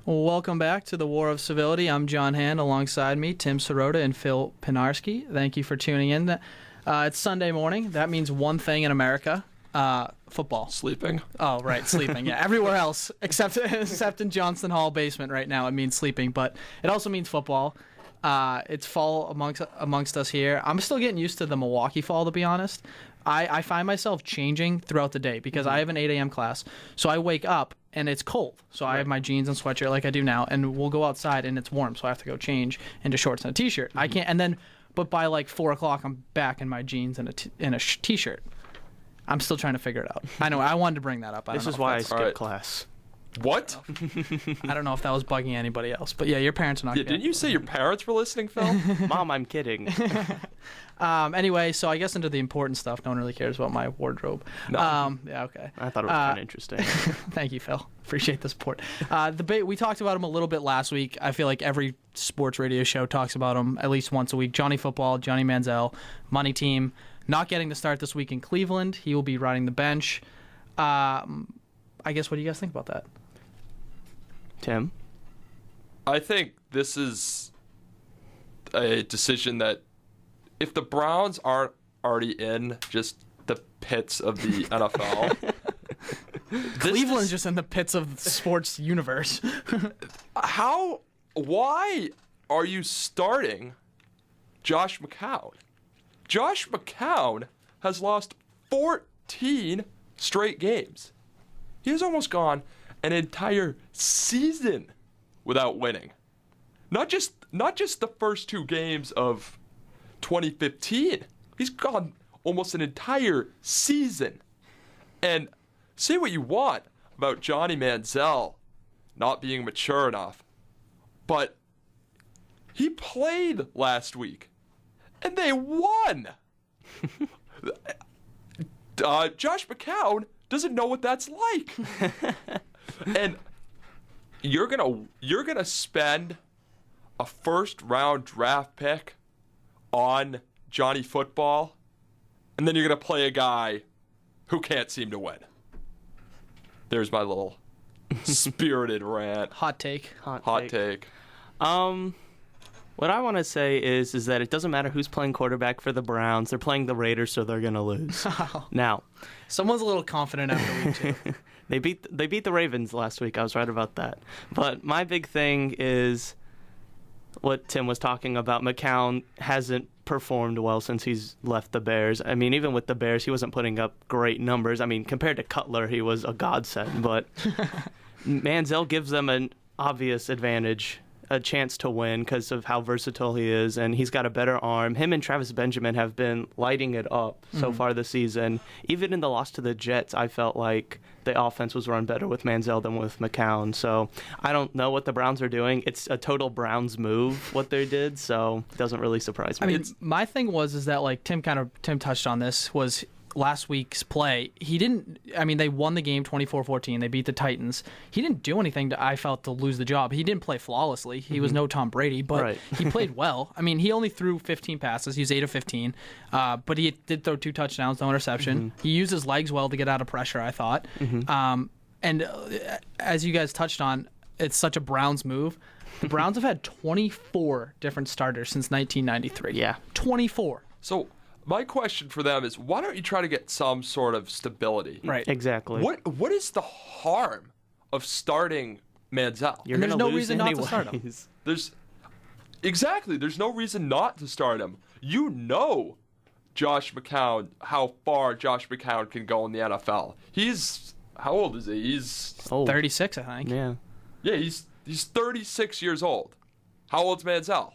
Welcome back to the War of Civility. I'm John Hand. Alongside me, Tim Sirota and Phil Pinarski. Thank you for tuning in. It's Sunday morning. That means one thing in America. Football. Sleeping. Oh, right, sleeping. Yeah, everywhere else except in Johnston Hall basement right now it means sleeping, but it also means football. It's fall amongst us here. I'm still getting used to the Milwaukee fall, to be honest. I find myself changing throughout the day because I have an 8 a.m. class, so I wake up and it's cold. So I have my jeans and sweatshirt like I do now, and we'll go outside and it's warm, so I have to go change into shorts and a t-shirt. I can't, but by like 4 o'clock I'm back in my jeans and a t-shirt. I'm still trying to figure it out. I know, I wanted to bring that up. This is why I skipped class. What? I don't know if that was bugging anybody else, but yeah, your parents are not. Yeah, didn't you say your parents were listening, Phil? Mom, I'm kidding. Anyway, so I guess into the important stuff. No one really cares about my wardrobe. No. Yeah, okay. I thought it was kind of interesting. Thank you, Phil. Appreciate the support. We talked about him a little bit last week. I feel like every sports radio show talks about him at least once a week. Johnny Football, Johnny Manziel, Money Team. Not getting to start this week in Cleveland. He will be riding the bench. I guess, what do you guys think about that? Tim? I think this is a decision that if the Browns aren't already in just the pits of the NFL. Cleveland's just in the pits of the sports universe. Why are you starting Josh McCown? Josh McCown has lost 14 straight games. He has almost gone an entire season without winning. Not just the first 2 games of 2015. He's gone almost an entire season. And say what you want about Johnny Manziel not being mature enough, but he played last week and they won. Josh McCown doesn't know what that's like. And you're gonna spend a first-round draft pick on Johnny Football, and then you're gonna play a guy who can't seem to win. There's my little spirited rant. Hot take. Hot take. What I want to say is that it doesn't matter who's playing quarterback for the Browns. They're playing the Raiders, so they're going to lose. Now, someone's a little confident after week 2. They beat the Ravens last week. I was right about that. But my big thing is what Tim was talking about. McCown hasn't performed well since he's left the Bears. I mean, even with the Bears, he wasn't putting up great numbers. I mean, compared to Cutler, he was a godsend. But Manziel gives them an obvious advantage, a chance to win because of how versatile he is, and he's got a better arm. Him and Travis Benjamin have been lighting it up so far this season. Even in the loss to the Jets, I felt like the offense was run better with Manziel than with McCown. So I don't know what the Browns are doing. It's a total Browns move, what they did, so it doesn't really surprise me. I mean, my thing is that, like, Tim touched on this, was last week's play. They won the game 24-14. They beat the Titans. He didn't do anything I felt to lose the job. He didn't play flawlessly. He was no Tom Brady, but he played well. I mean, he only threw 15 passes. He was 8 of 15. But he did throw 2 touchdowns, no interception. He used his legs well to get out of pressure, I thought. As you guys touched on, it's such a Browns move. The Browns have had 24 different starters since 1993. Yeah. 24. So my question for them is, why don't you try to get some sort of stability? Right. Exactly. What is the harm of starting Manziel? There's no reason not to start him. There's no reason not to start him. You know Josh McCown, how far Josh McCown can go in the NFL. How old is he? He's old. 36, I think. Yeah. Yeah, he's 36 years old. How old's Manziel?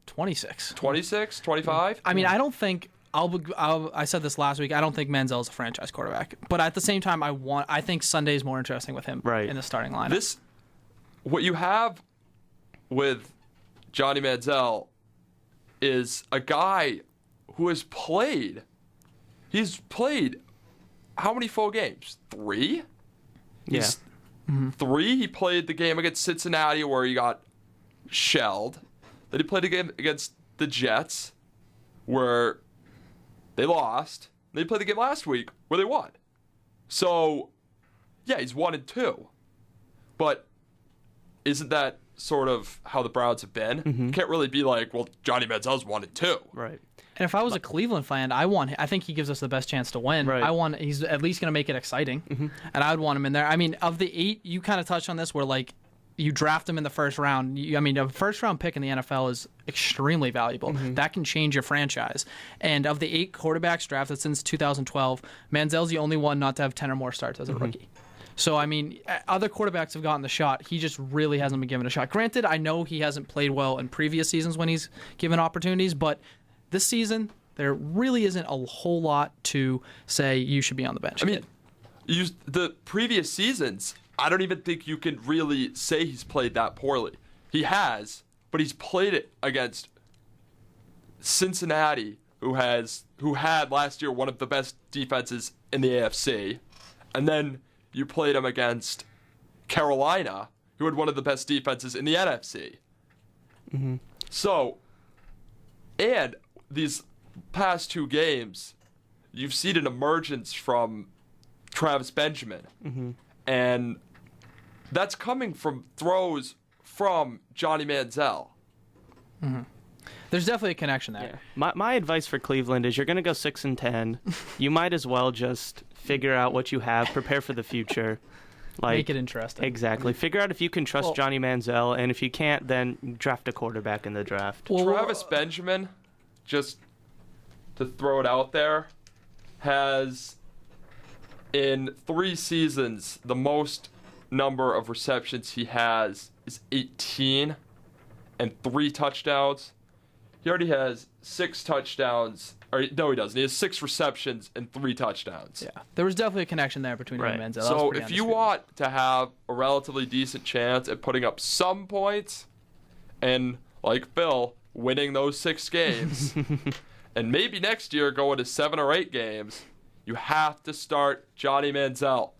26. 26, 25? I mean, I don't think I said this last week. I don't think Manziel is a franchise quarterback, but at the same time, I think Sunday is more interesting with him in the starting lineup. What you have with Johnny Manziel is a guy who has played. He's played how many full games? 3. Yeah. 3. He played the game against Cincinnati where he got shelled. Then he played a game against the Jets where they lost. They played the game last week where they won. So, yeah, he's 1-2. But isn't that sort of how the Browns have been? Mm-hmm. Can't really be like, well, Johnny Manziel's won it too. Right. And if I was a Cleveland fan, I think he gives us the best chance to win. Right. He's at least going to make it exciting, Mm-hmm. and I would want him in there. I mean, of the 8, you kind of touched on this, where like you draft him in the first round. A first-round pick in the NFL is extremely valuable. Mm-hmm. That can change your franchise. And of the 8 quarterbacks drafted since 2012, Manziel's the only one not to have 10 or more starts as a rookie. So, I mean, other quarterbacks have gotten the shot. He just really hasn't been given a shot. Granted, I know he hasn't played well in previous seasons when he's given opportunities, but this season, there really isn't a whole lot to say you should be on the bench. I mean, the previous seasons, I don't even think you can really say he's played that poorly. He has, but he's played it against Cincinnati, who had last year one of the best defenses in the AFC, and then you played him against Carolina, who had one of the best defenses in the NFC. Mm-hmm. So, and these past 2 games, you've seen an emergence from Travis Benjamin. Mm-hmm. And that's coming from throws from Johnny Manziel. Mm-hmm. There's definitely a connection there. Yeah. My advice for Cleveland is you're going to go 6-10. You might as well just figure out what you have, prepare for the future. Make it interesting. Exactly. Figure out if you can trust Johnny Manziel, and if you can't, then draft a quarterback in the draft. Travis Benjamin, just to throw it out there, has in 3 seasons the most number of receptions he has is 18 and 3 touchdowns. He already has 6 touchdowns. No, he doesn't. He has 6 receptions and 3 touchdowns. Yeah, there was definitely a connection there between him and Manziel. So if you want to have a relatively decent chance at putting up some points, and like Phil, winning those 6 games, and maybe next year going to 7 or 8 games, you have to start Johnny Manziel.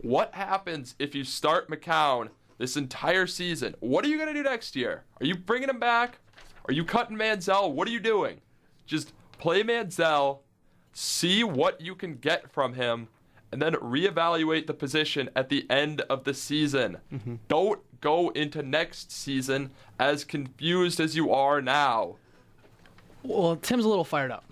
What happens if you start McCown this entire season? What are you going to do next year? Are you bringing him back? Are you cutting Manziel? What are you doing? Just play Manziel, see what you can get from him, and then reevaluate the position at the end of the season. Mm-hmm. Don't go into next season as confused as you are now. Well, Tim's a little fired up,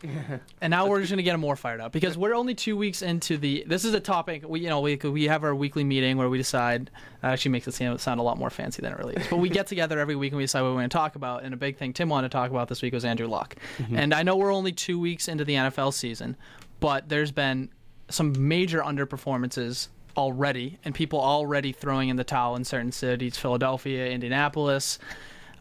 and now we're just going to get him more fired up because we're only 2 weeks into the. This is a topic we have our weekly meeting where we decide. That actually makes it sound a lot more fancy than it really is. But we get together every week and we decide what we're going to talk about. And a big thing Tim wanted to talk about this week was Andrew Luck. Mm-hmm. And I know we're only 2 weeks into the NFL season, but there's been some major underperformances already, and people already throwing in the towel in certain cities: Philadelphia, Indianapolis.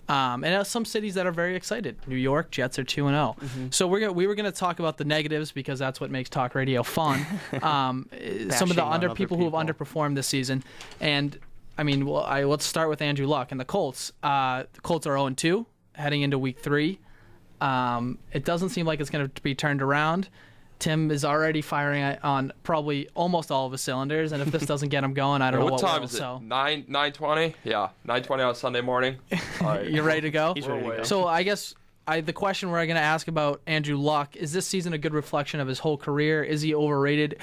And some cities that are very excited. New York, Jets are 2-0. Mm-hmm. So we were going to talk about the negatives because that's what makes talk radio fun. Some of the people who have underperformed this season. And, I mean, let's start with Andrew Luck and the Colts. The Colts are 0-2 heading into week 3. It doesn't seem like it's going to be turned around. Tim is already firing on probably almost all of his cylinders, and if this doesn't get him going, I don't know what time will. Is it? So 9:20? Yeah, 9:20 on Sunday morning. All right. You're ready to go? He's ready to go. So I guess the question we're going to ask about Andrew Luck, is this season a good reflection of his whole career? Is he overrated?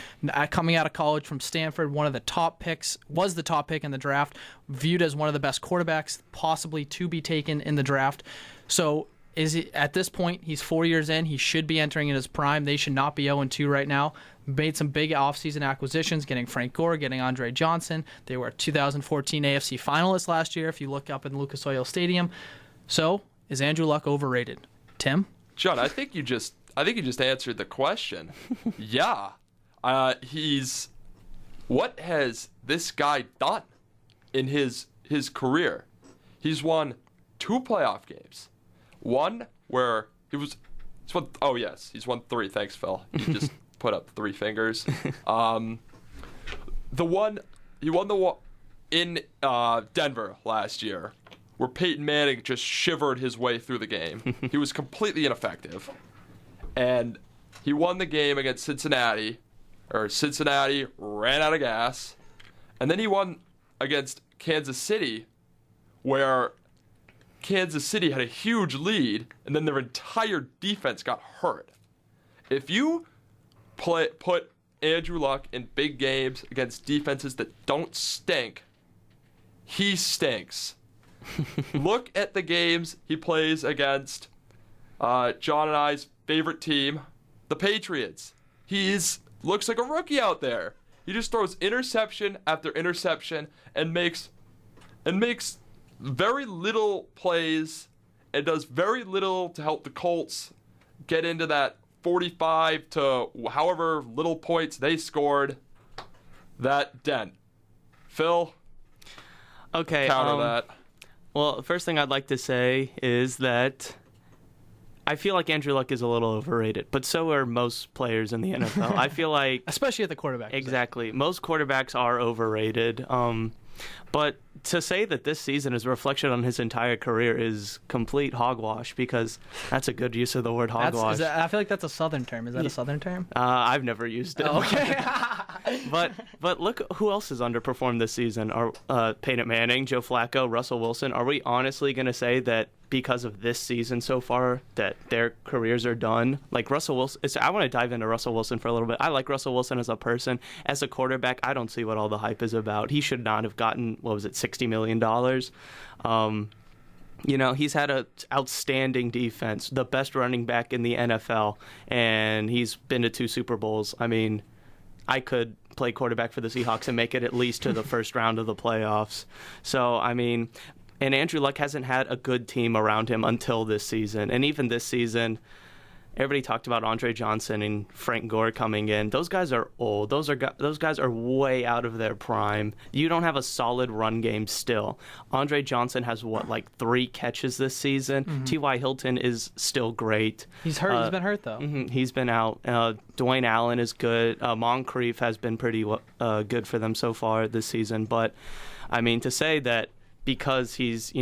Coming out of college from Stanford, one of the top picks, was the top pick in the draft, viewed as one of the best quarterbacks possibly to be taken in the draft. So is he, at this point, he's 4 years in. He should be entering in his prime. They should not be 0-2 right now. Made some big offseason acquisitions, getting Frank Gore, getting Andre Johnson. They were 2014 AFC finalists last year, if you look up in Lucas Oil Stadium. So, is Andrew Luck overrated? Tim? John, I think you just answered the question. Yeah. What has this guy done in his career? He's won 2 playoff games. One where he's won 3. Thanks, Phil. You just put up 3 fingers. He won the one in Denver last year, where Peyton Manning just shivered his way through the game. He was completely ineffective. And he won the game against Cincinnati ran out of gas. And then he won against Kansas City, where Kansas City had a huge lead, and then their entire defense got hurt. If you put Andrew Luck in big games against defenses that don't stink, he stinks. Look at the games he plays against John and I's favorite team, the Patriots. Looks like a rookie out there. He just throws interception after interception and makes very little plays and does very little to help the Colts get into that 45 to however little points they scored, that dent. Phil, Okay. counter that. Well, the first thing I'd like to say is that I feel like Andrew Luck is a little overrated, but so are most players in the NFL. I feel like especially at the quarterback position. exactly most quarterbacks are overrated. But to say that this season is a reflection on his entire career is complete hogwash, because that's a good use of the word hogwash. I feel like that's a Southern term. Is that a Southern term? I've never used it. Oh, okay. But look who else has underperformed this season. Peyton Manning, Joe Flacco, Russell Wilson. Are we honestly going to say that because of this season so far that their careers are done? Like Russell Wilson, I want to dive into Russell Wilson for a little bit. I like Russell Wilson as a person. As a quarterback, I don't see what all the hype is about. He should not have gotten, what was it, $60 million? He's had an outstanding defense, the best running back in the NFL, and he's been to 2 Super Bowls. I mean, I could play quarterback for the Seahawks and make it at least to the first round of the playoffs. So, I mean, and Andrew Luck hasn't had a good team around him until this season. And even this season, everybody talked about Andre Johnson and Frank Gore coming in. Those guys are old. Those guys are way out of their prime. You don't have a solid run game still. Andre Johnson has, 3 catches this season? Mm-hmm. T.Y. Hilton is still great. He's hurt. He's been hurt, though. He's been out. Dwayne Allen is good. Moncrief has been pretty good for them so far this season. But, I mean, to say that because he's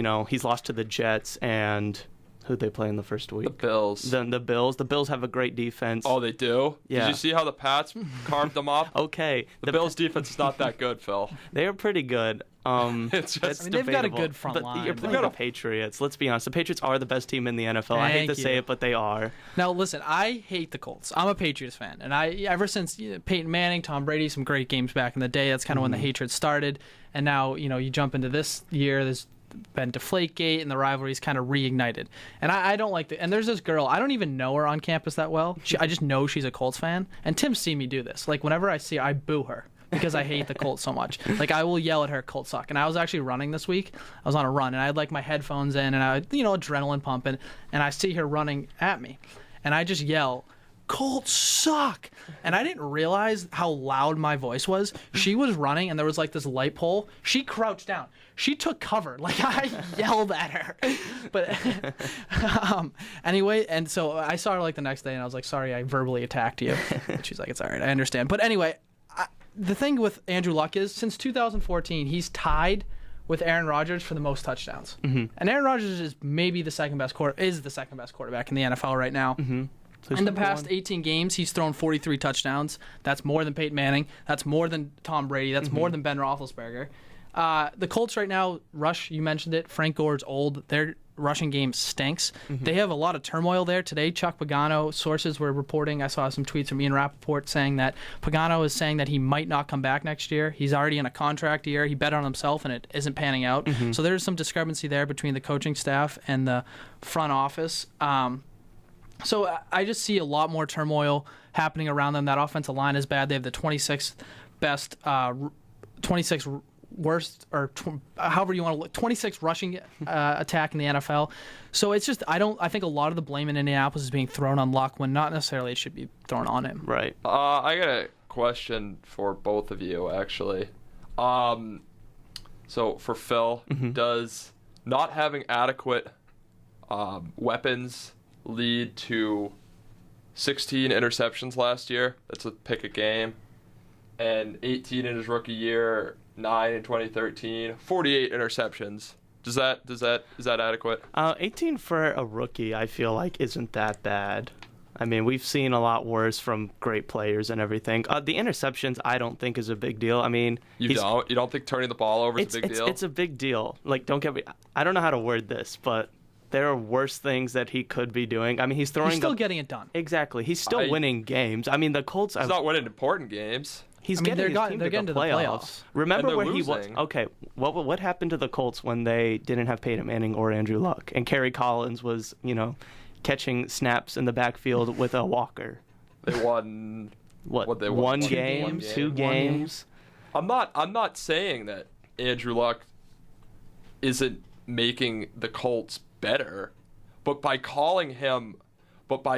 lost to the Jets and who'd they play in the first week? The Bills. The Bills. The Bills have a great defense. Oh, they do? Yeah. Did you see how the Pats carved them up? Okay. The Bills' defense is not that good, Phil. They are pretty good. It's just they've got a debatable. good front But line. you're playing the Patriots. Let's be honest. The Patriots are the best team in the NFL. I hate to say it, but they are. Now, listen, I hate the Colts. I'm a Patriots fan. And ever since Peyton Manning, Tom Brady, some great games back in the day, that's kind of when the hatred started. And now, you jump into this year, there's been Deflategate and the rivalry's kind of reignited. And I don't like and there's this girl, I don't even know her on campus that well. I just know she's a Colts fan. And Tim's seen me do this. Like, whenever I see her, I boo her because I hate the Colts so much. Like, I will yell at her, Colts suck. And I was actually running this week. I was on a run, and I had, my headphones in, and I, adrenaline pumping, and I see her running at me. And I just yell, Colts suck. And I didn't realize how loud my voice was. She was running, and there was, this light pole. She crouched down. She took cover. I yelled at her. But anyway, and so I saw her, the next day, and I was like, sorry, I verbally attacked you. And she's like, it's all right, I understand. But anyway, the thing with Andrew Luck is, since 2014, he's tied with Aaron Rodgers for the most touchdowns. Mm-hmm. And Aaron Rodgers is maybe the second best quarterback in the NFL right now. Mm-hmm. So in the past 18 games, he's thrown 43 touchdowns. That's more than Peyton Manning. That's more than Tom Brady. That's more than Ben Roethlisberger. The Colts right now, rush, you mentioned it. Frank Gore's old. Their rushing game stinks. Mm-hmm. They have a lot of turmoil there. Today, Chuck Pagano, sources were reporting, I saw some tweets from Ian Rappaport saying that Pagano is saying that he might not come back next year. He's already in a contract year. He bet on himself, and it isn't panning out. Mm-hmm. So there's some discrepancy there between the coaching staff and the front office. So I just see a lot more turmoil happening around them. That offensive line is bad. They have the 26th best, 26th worst, or however you want to look, 26th rushing attack in the NFL. So it's just, I think a lot of the blame in Indianapolis is being thrown on Luck when not necessarily it should be thrown on him. Right. I got a question for both of you, actually. So for Phil, does not having adequate weapons lead to 16 interceptions last year? That's a pick a game. And 18 in his rookie year, 9 in 2013, 48 interceptions. Is that adequate? 18 for a rookie, I feel like isn't that bad. I mean, we've seen a lot worse from great players and everything. The interceptions, I don't think is a big deal. I mean, you don't think turning the ball over is a big deal? It's a big deal. Don't get me. I don't know how to word this, but there are worse things that he could be doing. I mean, he's still getting it done. Exactly. He's still winning games. I mean, the Colts. He's not winning important games. He's I mean, getting his team they're getting to to the the playoffs. playoffs. Remember And where they're he was? losing. Okay, what happened to the Colts when they didn't have Peyton Manning or Andrew Luck, and Kerry Collins was, catching snaps in the backfield with a walker? They won. What they won? one Two game, games. 2 One game. games? I'm not saying that Andrew Luck isn't making the Colts better, but by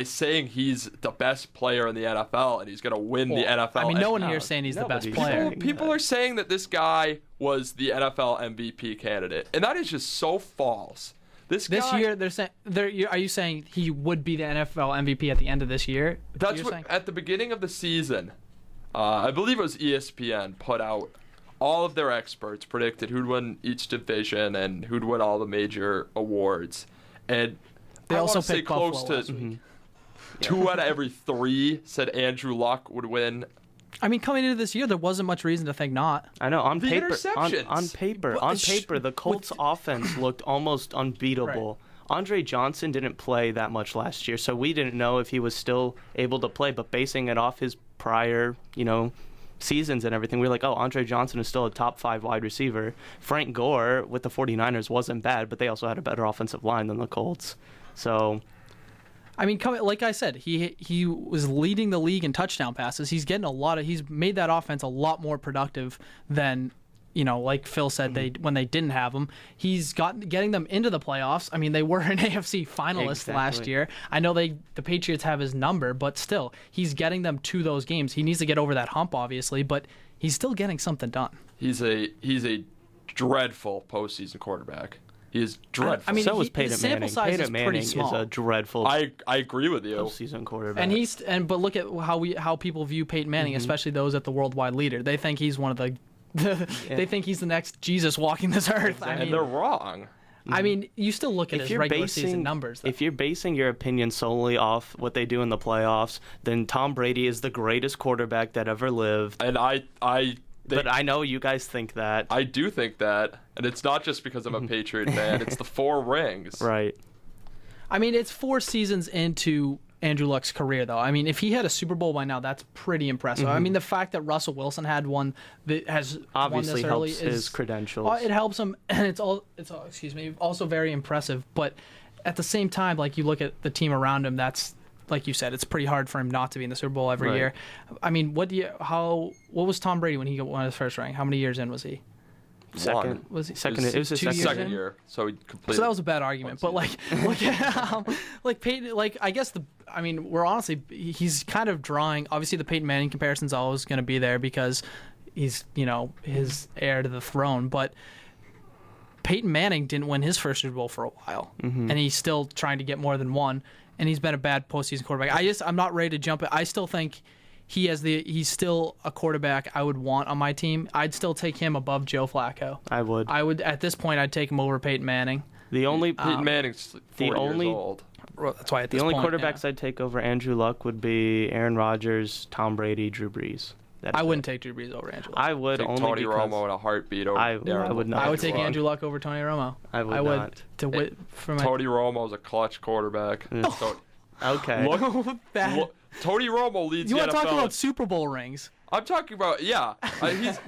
saying he's the best player in the NFL and he's going to win the NFL. I mean, no one MVP. here is saying he's the best Nobody's player. saying People are saying that this guy was the NFL MVP candidate, and that is just so false. This guy, year, they're saying. Are you saying he would be the NFL MVP at the end of this year? that's You're what saying? at the beginning of the season, I believe it was ESPN put out all of their experts predicted who'd win each division and who'd win all the major awards, and They I also want to say picked close Buffalo to last week. 2 out of every 3 said Andrew Luck would win. I mean, coming into this year, there wasn't much reason to think not. I know on The paper, interceptions. on paper, Well, the Colts' offense looked almost unbeatable. Andre Johnson didn't play that much last year, so we didn't know if he was still able to play. But basing it off his prior, seasons and everything, we were like, oh, Andre Johnson is still a top 5 wide receiver. Frank Gore with the 49ers wasn't bad, but they also had a better offensive line than the Colts. So, I mean, like I said, he was leading the league in touchdown passes. He's getting he's made that offense a lot more productive than, like Phil said, when they didn't have him. He's getting them into the playoffs. I mean, they were an AFC finalist last year. I know the Patriots have his number, but still, he's getting them to those games. He needs to get over that hump, obviously, but he's still getting something done. He's a dreadful postseason quarterback. He is dreadful. I mean, so is his Peyton sample Manning. size Peyton is Manning pretty is small. a dreadful I agree with you. postseason quarterback. But look at how people view Peyton Manning, especially those at the worldwide leader. They think he's one of the they think he's the next Jesus walking this earth. Exactly. I And mean, they're wrong. I mean, you still look at his regular season numbers. Though. If you're basing your opinion solely off what they do in the playoffs, then Tom Brady is the greatest quarterback that ever lived. And But I know you guys think that. I do think that, and it's not just because I'm a Patriot fan. It's the 4 rings. Right. I mean, it's 4 seasons into Andrew Luck's career, though. I mean, if he had a Super Bowl by now, that's pretty impressive. I mean, the fact that Russell Wilson had one that has Obviously won this early helps his credentials. It helps him, and it's also very impressive. But at the same time, like you look at the team around him, that's like you said, it's pretty hard for him not to be in the Super Bowl every Right. year. I mean, what was Tom Brady when he won his first ring? How many years in was he? Second. Was he Second. It was his 2 years second. Second in? year, so he completed. So that was a bad argument, but like, look at Peyton. Like, I guess we're honestly, he's kind of drawing. Obviously, the Peyton Manning comparison's always going to be there because he's his heir to the throne. But Peyton Manning didn't win his first Super Bowl for a while, and he's still trying to get more than one. And he's been a bad postseason quarterback. I'm not ready to jump it. I still think he's still a quarterback I would want on my team. I'd still take him above Joe Flacco. I would. At this point, I'd take him over Peyton Manning. The only Peyton Manning's 40 years old. Well, that's why at the this only point, quarterbacks I'd take over Andrew Luck would be Aaron Rodgers, Tom Brady, Drew Brees. I wouldn't take Drew Brees over Andrew Luck. I would Take only Tony because Romo in a heartbeat over I Aaron would not. I would take Luck. Andrew Luck over Tony Romo. I would not. For my Tony Romo's a clutch quarterback. Okay. that. Tony Romo leads You the want to talk NFL. about Super Bowl rings? I'm talking about, yeah. He's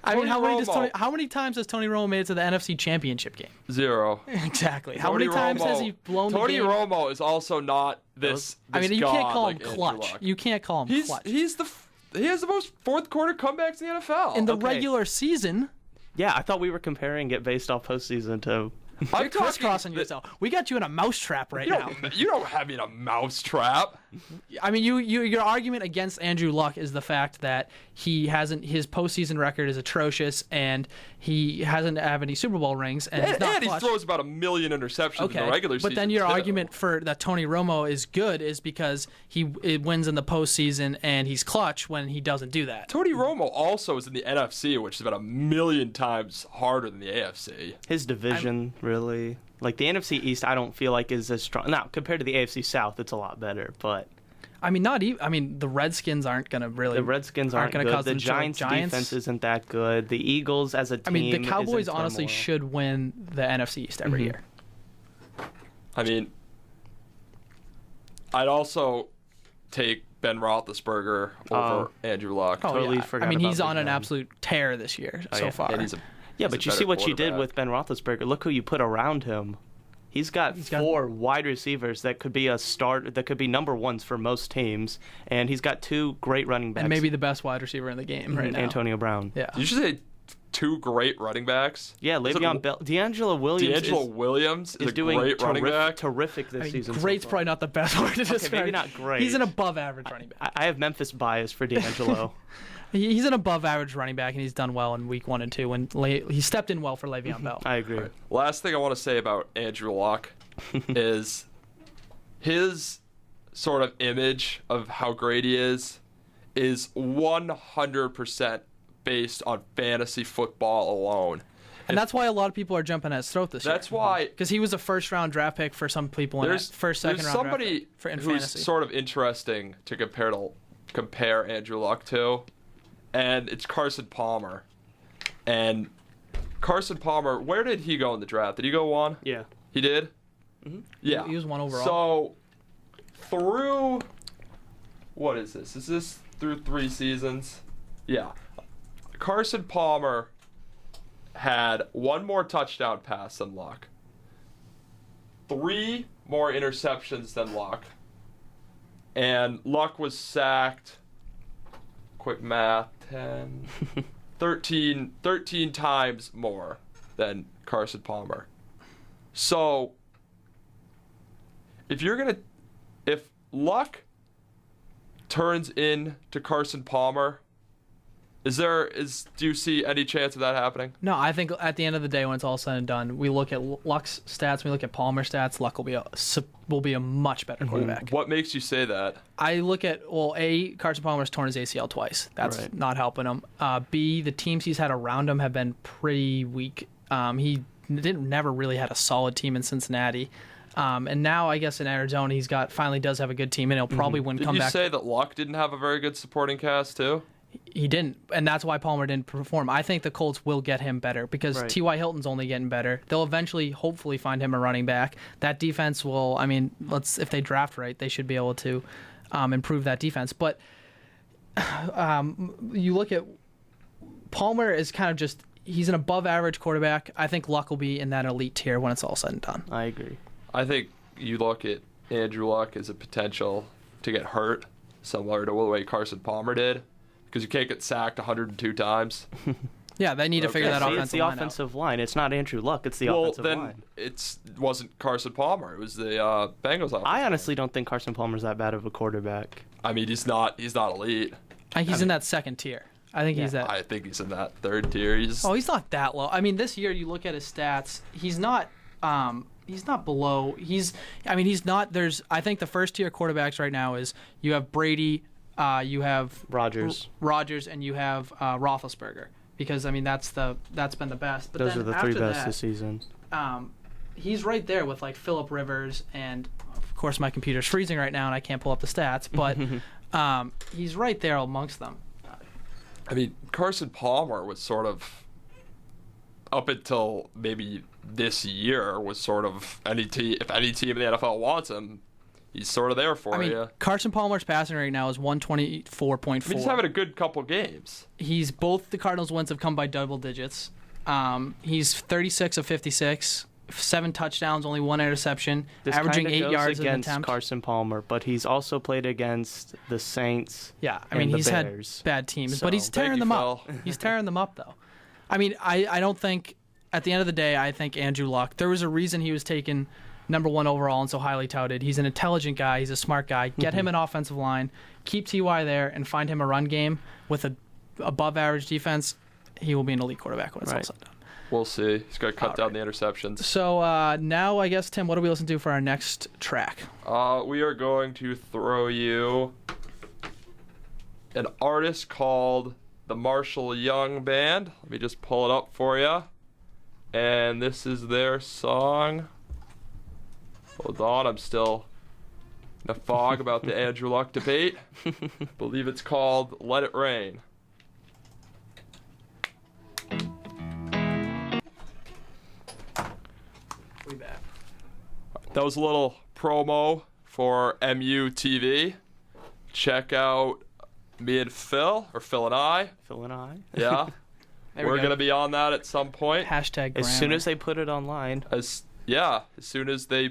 I mean, Tony how many times has Tony Romo made it to the NFC Championship game? 0. Exactly. How Tony many times Romo- has he blown Tony the game? Romo is also not this. I mean, you god can't call him like Andrew clutch. Luck. You can't call him clutch. He has the most fourth quarter comebacks in the NFL. In the Okay. regular season, Yeah, I thought we were comparing it based off postseason to. I'm you're crisscrossing yourself. We got you in a mousetrap right now. You don't have me in a mousetrap. I mean, your argument against Andrew Luck is the fact that his postseason record is atrocious and he hasn't have any Super Bowl rings and he's not And he clutch. throws about 1 million interceptions in the regular season. But then your too. argument for that Tony Romo is good is because it wins in the postseason and he's clutch when he doesn't do that. Tony Romo also is in the NFC, which is about 1 million times harder than the AFC. His division, really. Like, the NFC East, I don't feel like is as strong. Now, compared to the AFC South, it's a lot better, but. I mean, not even. I mean, the Redskins aren't going to really. The Redskins aren't gonna good. cause The them Giants' defense isn't that good. The Eagles as a team. I mean, the Cowboys is in honestly turmoil. should win the NFC East every year. I mean, I'd also take Ben Roethlisberger over Andrew Luck. Oh, Totally yeah. forgot I mean, about he's on Big an Ben. absolute tear this year so yeah. far. And he's Yeah, a but you better see what you did quarterback. with Ben Roethlisberger. Look who you put around him. He's got 4 wide receivers that could be a start, that could be number ones for most teams, and he's got 2 great running backs. and maybe the best wide receiver in the game right now. Antonio Brown. Yeah. Did you say 2 great running backs? Yeah, Le'Veon Bell. D'Angelo Williams is a doing great running back. terrific this I mean, season. so great's far. probably not the best word to describe. maybe not great. He's an above average running back. I have Memphis bias for D'Angelo. He's an above average running back, and he's done well in week 1 and 2. And he stepped in well for Le'Veon Bell. I agree. Last thing I want to say about Andrew Luck is his sort of image of how great he is 100% based on fantasy football alone. And that's why a lot of people are jumping at his throat this year. That's why Because he was a first-round draft pick for some people, and first, second-round there's draft somebody pick in who's fantasy. sort of interesting to compare Andrew Luck to, and it's Carson Palmer. And Carson Palmer, where did he go in the draft? Did he go 1? Yeah. He did? Mm-hmm. Yeah. He was 1 overall. So, through, what is this? Is this through 3 seasons? Yeah. Carson Palmer had 1 more touchdown pass than Luck, 3 more interceptions than Luck, and Luck was sacked, quick math, 13 times more than Carson Palmer. So, if Luck turns into Carson Palmer, do you see any chance of that happening? No, I think at the end of the day, when it's all said and done, we look at Luck's stats, we look at Palmer's stats. Luck will be a much better quarterback. What makes you say that? I look at Carson Palmer's torn his ACL twice. That's Right. not helping him. B, the teams he's had around him have been pretty weak. He never really had a solid team in Cincinnati. And now I guess in Arizona finally does have a good team, and he'll probably win Did comeback. you say that Luck didn't have a very good supporting cast too? He didn't, and that's why Palmer didn't perform. I think the Colts will get him better because Right. T.Y. Hilton's only getting better. They'll eventually, hopefully, find him a running back. That defense will, if they draft right, they should be able to improve that defense. But you look at Palmer is kind of just, he's an above average quarterback. I think Luck will be in that elite tier when it's all said and done. I agree. I think you look at Andrew Luck as a potential to get hurt, similar to the way Carson Palmer did, because you can't get sacked 102 times. Yeah, they need to figure that See, offensive it's the line offensive line. It's not Andrew Luck. It's the Well, offensive then line. it wasn't Carson Palmer. It was the Bengals offensive I line. honestly don't think Carson Palmer's that bad of a quarterback. I mean, he's not elite. He's in that second tier. I think he's that. I think he's in that 3rd tier. He's not that low. I mean, this year you look at his stats. He's not below. He's not. I think the first tier quarterbacks right now is you have Brady, you have Rodgers, and you have Roethlisberger. Because that's been the best. But those then are the after 3 best that, this season. He's right there with like Phillip Rivers, and of course my computer's freezing right now and I can't pull up the stats. But he's right there amongst them. I mean, Carson Palmer was sort of, up until maybe this year, was sort of if any team in the NFL wants him, he's sort of there for you. Carson Palmer's passing rate now is 124.4. He's having a good couple games. Both the Cardinals' wins have come by double digits. He's 36 of 56, 7 touchdowns, only 1 interception, This averaging kinda 8 goes yards an against attempt. Carson Palmer, but he's also played against the Saints. Yeah, and the he's Bears. had bad teams, So, but he's tearing thank you, them up. Phil. He's tearing them up, though. I don't think, at the end of the day, I think Andrew Luck, there was a reason he was taken number 1 overall and so highly touted. He's an intelligent guy. He's a smart guy. Get him an offensive line, keep T.Y. there, and find him a run game with a above-average defense. He will be an elite quarterback when it's all said and done. We'll see. He's got to cut down the interceptions. So now, I guess, Tim, what do we listen to for our next track? We are going to throw you an artist called the Marshall Young Band. Let me just pull it up for you. And this is their song. Hold on, I'm still in a fog about the Andrew Luck debate. Believe it's called Let It Rain. We back. That was a little promo for MU TV. check out me and Phil, or Phil and I. Phil and I. Yeah. There we We're go. going to be on that at some point. Hashtag As grammar. soon as they put it online. As soon as they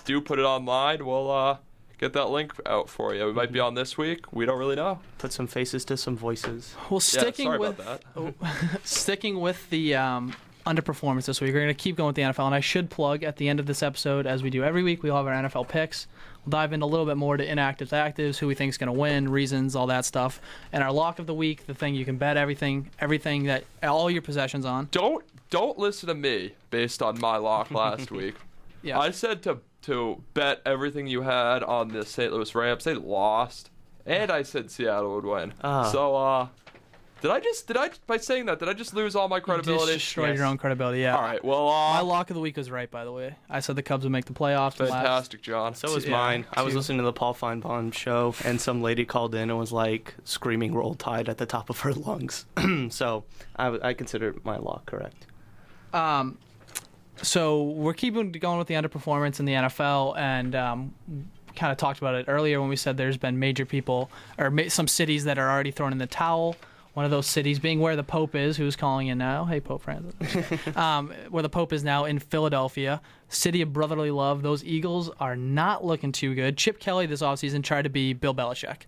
do put it online, we'll get that link out for you. We might be on this week. We don't really know. Put some faces to some voices. Well, sticking sorry with about sticking with the underperformance this week, we're going to keep going with the NFL. And I should plug at the end of this episode, as we do every week, we'll have our NFL picks. We'll dive in a little bit more to inactives, actives, who we think is going to win, reasons, all that stuff. And our lock of the week, the thing you can bet everything that all your possessions on. Don't listen to me based on my lock last week. Yeah. I said to bet everything you had on the St. Louis Rams. They lost, and I said Seattle would win. So did I by saying that, did I just lose all my credibility? You just destroyed your own credibility. Yeah. All right. Well, My lock of the week was right, by the way. I said the Cubs would make the playoffs. fantastic, John. So was Yeah, mine. I was two. listening to the Paul Feinbaum show, and some lady called in and was like screaming "Roll Tide" at the top of her lungs. So I consider my lock correct. So we're keeping going with the underperformance in the NFL, and kind of talked about it earlier when we said there's been major people or some cities that are already thrown in the towel. One of those cities being where the Pope is, who's calling in now. Hey, Pope Francis. Where the Pope is now in Philadelphia, city of brotherly love. Those Eagles are not looking too good. Chip Kelly this offseason tried to be Bill Belichick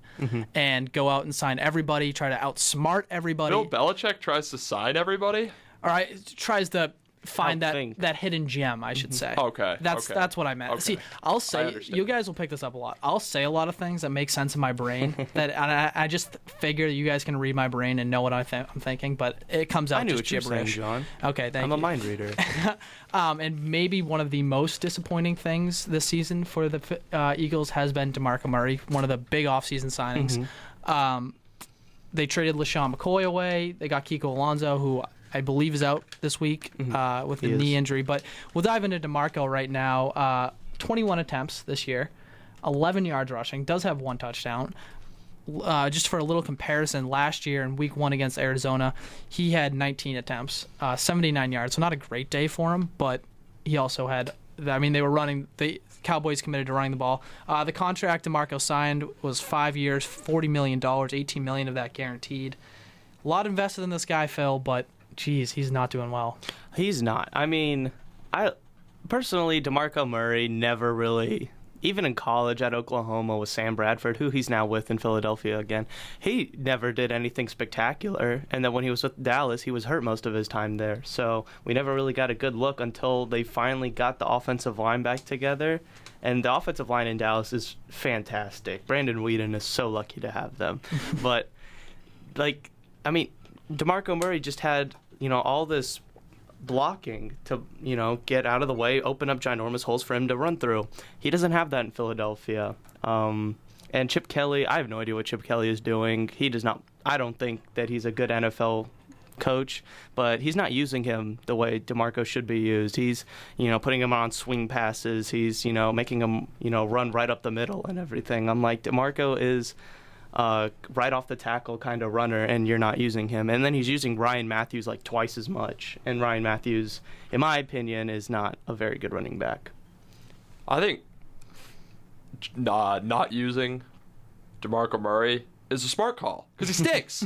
and go out and sign everybody, try to outsmart everybody. Bill Belichick tries to sign everybody. All right, tries to find Outthink. that hidden gem, I should say. Okay, That's okay. that's what I meant. Okay. See, I'll I say, understand. you guys will pick this up a lot. I'll say a lot of things that make sense in my brain and I just figure you guys can read my brain and know what I'm thinking, but it comes out I knew just what you were saying, gibberish. John. Okay, thank I'm you. a mind reader. And maybe one of the most disappointing things this season for the Eagles has been DeMarco Murray, one of the big offseason signings. They traded LaShawn McCoy away. They got Kiko Alonso, who I believe is out this week with a He is. knee injury. But we'll dive into DeMarco right now. 21 attempts this year, 11 yards rushing, does have one touchdown. Just for a little comparison, last year in Week 1 against Arizona, he had 19 attempts, 79 yards. So not a great day for him, but he also had, they were running, the Cowboys committed to running the ball. The contract DeMarco signed was 5 years, $40 million, $18 million of that guaranteed. A lot invested in this guy, Phil, but geez, he's not doing well. He's not. I personally, DeMarco Murray never really, even in college at Oklahoma with Sam Bradford, who he's now with in Philadelphia again, he never did anything spectacular. And then when he was with Dallas, he was hurt most of his time there. So we never really got a good look until they finally got the offensive line back together. And the offensive line in Dallas is fantastic. Brandon Whedon is so lucky to have them. But, DeMarco Murray just had, all this blocking to, get out of the way, open up ginormous holes for him to run through. He doesn't have that in Philadelphia. And Chip Kelly, I have no idea what Chip Kelly is doing. He does not, I don't think that he's a good NFL coach, but he's not using him the way DeMarco should be used. He's, putting him on swing passes. He's, making him, run right up the middle and everything. I'm like, DeMarco is right off the tackle kind of runner, and you're not using him. And then he's using Ryan Matthews like twice as much. And Ryan Matthews, in my opinion, is not a very good running back. I think not using DeMarco Murray is a smart call because he stinks.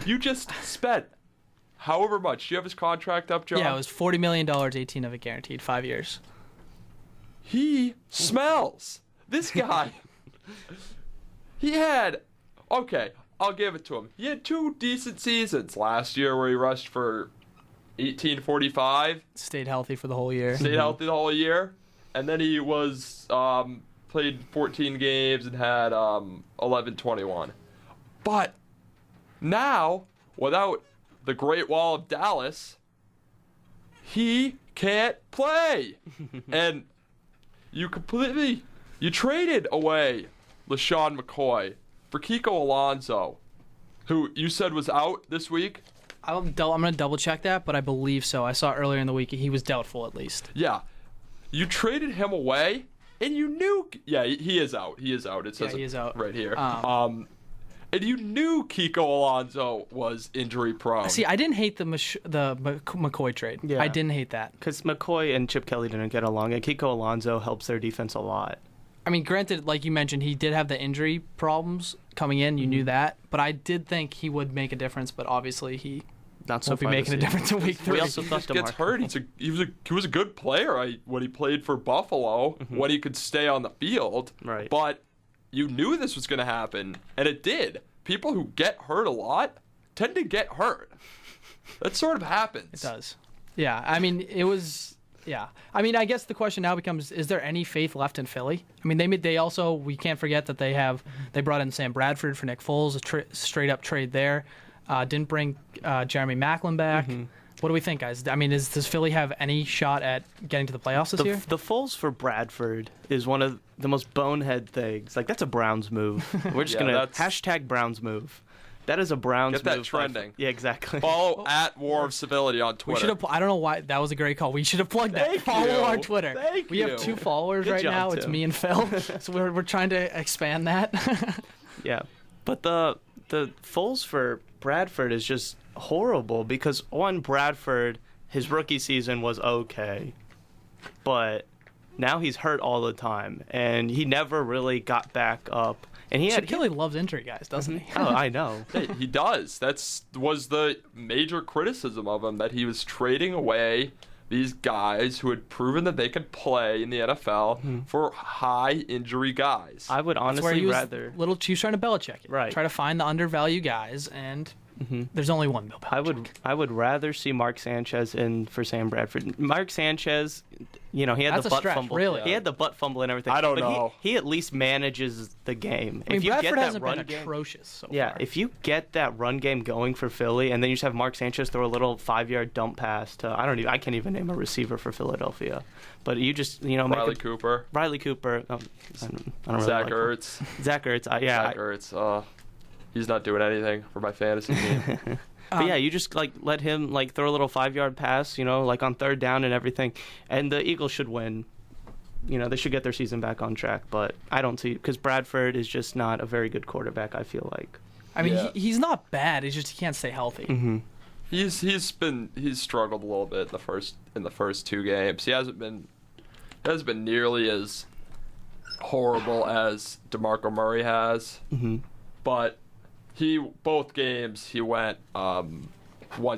you just spent however much. Do you have his contract up, John? Yeah, it was $40 million, 18 of it guaranteed, 5 years. He smells. This guy. He had, okay, I'll give it to him. He had 2 decent seasons last year where he rushed for 1845, Stayed healthy for the whole year. stayed healthy the whole year, and then he was played 14 games and had 1121. But now, without the Great Wall of Dallas, he can't play. And you traded away LaShawn McCoy for Kiko Alonso, who you said was out this week. I'm going to double check that, but I believe so. I saw earlier in the week he was doubtful at least. Yeah. You traded him away, and you knew... Yeah, he is out. He is out. It says he is out. right here. And you knew Kiko Alonso was injury prone. See, I didn't hate the McCoy trade. Yeah. I didn't hate that. Because McCoy and Chip Kelly didn't get along, and Kiko Alonso helps their defense a lot. I mean, granted, like you mentioned, he did have the injury problems coming in. You knew that, but I did think he would make a difference. But obviously, he Not so won't be far making a this season. difference in week 3. We also He thought just gets DeMar- hurt. He was a good player when he played for Buffalo, when he could stay on the field. Right. But you knew this was going to happen, and it did. People who get hurt a lot tend to get hurt. That sort of happens. It does. Yeah, I mean, it was. Yeah, I mean, I guess the question now becomes: is there any faith left in Philly? I mean, they also, we can't forget that they brought in Sam Bradford for Nick Foles, a straight up trade there. Didn't bring Jeremy Maclin back. What do we think, guys? I mean, does Philly have any shot at getting to the playoffs this year? The Foles for Bradford is one of the most bonehead things. Like, that's a Browns move. We're just going to hashtag Browns move. That is a Browns move. Get that trending. Yeah, exactly. Follow at War of Civility on Twitter. We should have. I don't know why that was a great call. We should have plugged that. Thank Follow you. our Twitter. Thank we you. have 2 followers Good right job, now. It's Tim. me and Phil. So we're trying to expand that. Yeah, but the Foles for Bradford is just horrible because Bradford, his rookie season was okay, but now he's hurt all the time and he never really got back up. And Shaquille loves injury guys, doesn't he? Oh, I know. He does. Was the major criticism of him, that he was trading away these guys who had proven that they could play in the NFL for high injury guys. I would That's where honestly he was rather. little Chiefs trying to Belichick it. Right. Try to find the undervalued guys, and there's only one Bill Belichick. I would rather see Mark Sanchez in for Sam Bradford. Mark Sanchez, he had That's the a butt stretch, fumble. really. He had the butt fumble and everything. I don't but know. He at least manages the game. I mean, if you Bradford get that hasn't run been game, atrocious so yeah, far. if you get that run game going for Philly, and then you just have Mark Sanchez throw a little 5-yard dump pass to I can't even name a receiver for Philadelphia, but you just make Riley Cooper. Riley Cooper. I don't really Zach like Ertz. Zach Ertz. Yeah. Zach Ertz. He's not doing anything for my fantasy team. But yeah, you just let him throw a little 5-yard pass, on third down and everything, and the Eagles should win. They should get their season back on track, but I don't see, because Bradford is just not a very good quarterback, I feel like. I mean, Yeah. he's not bad. It's just he can't stay healthy. He's struggled a little bit in the first 2 games. He hasn't been nearly as horrible as DeMarco Murray has. But both games he went 1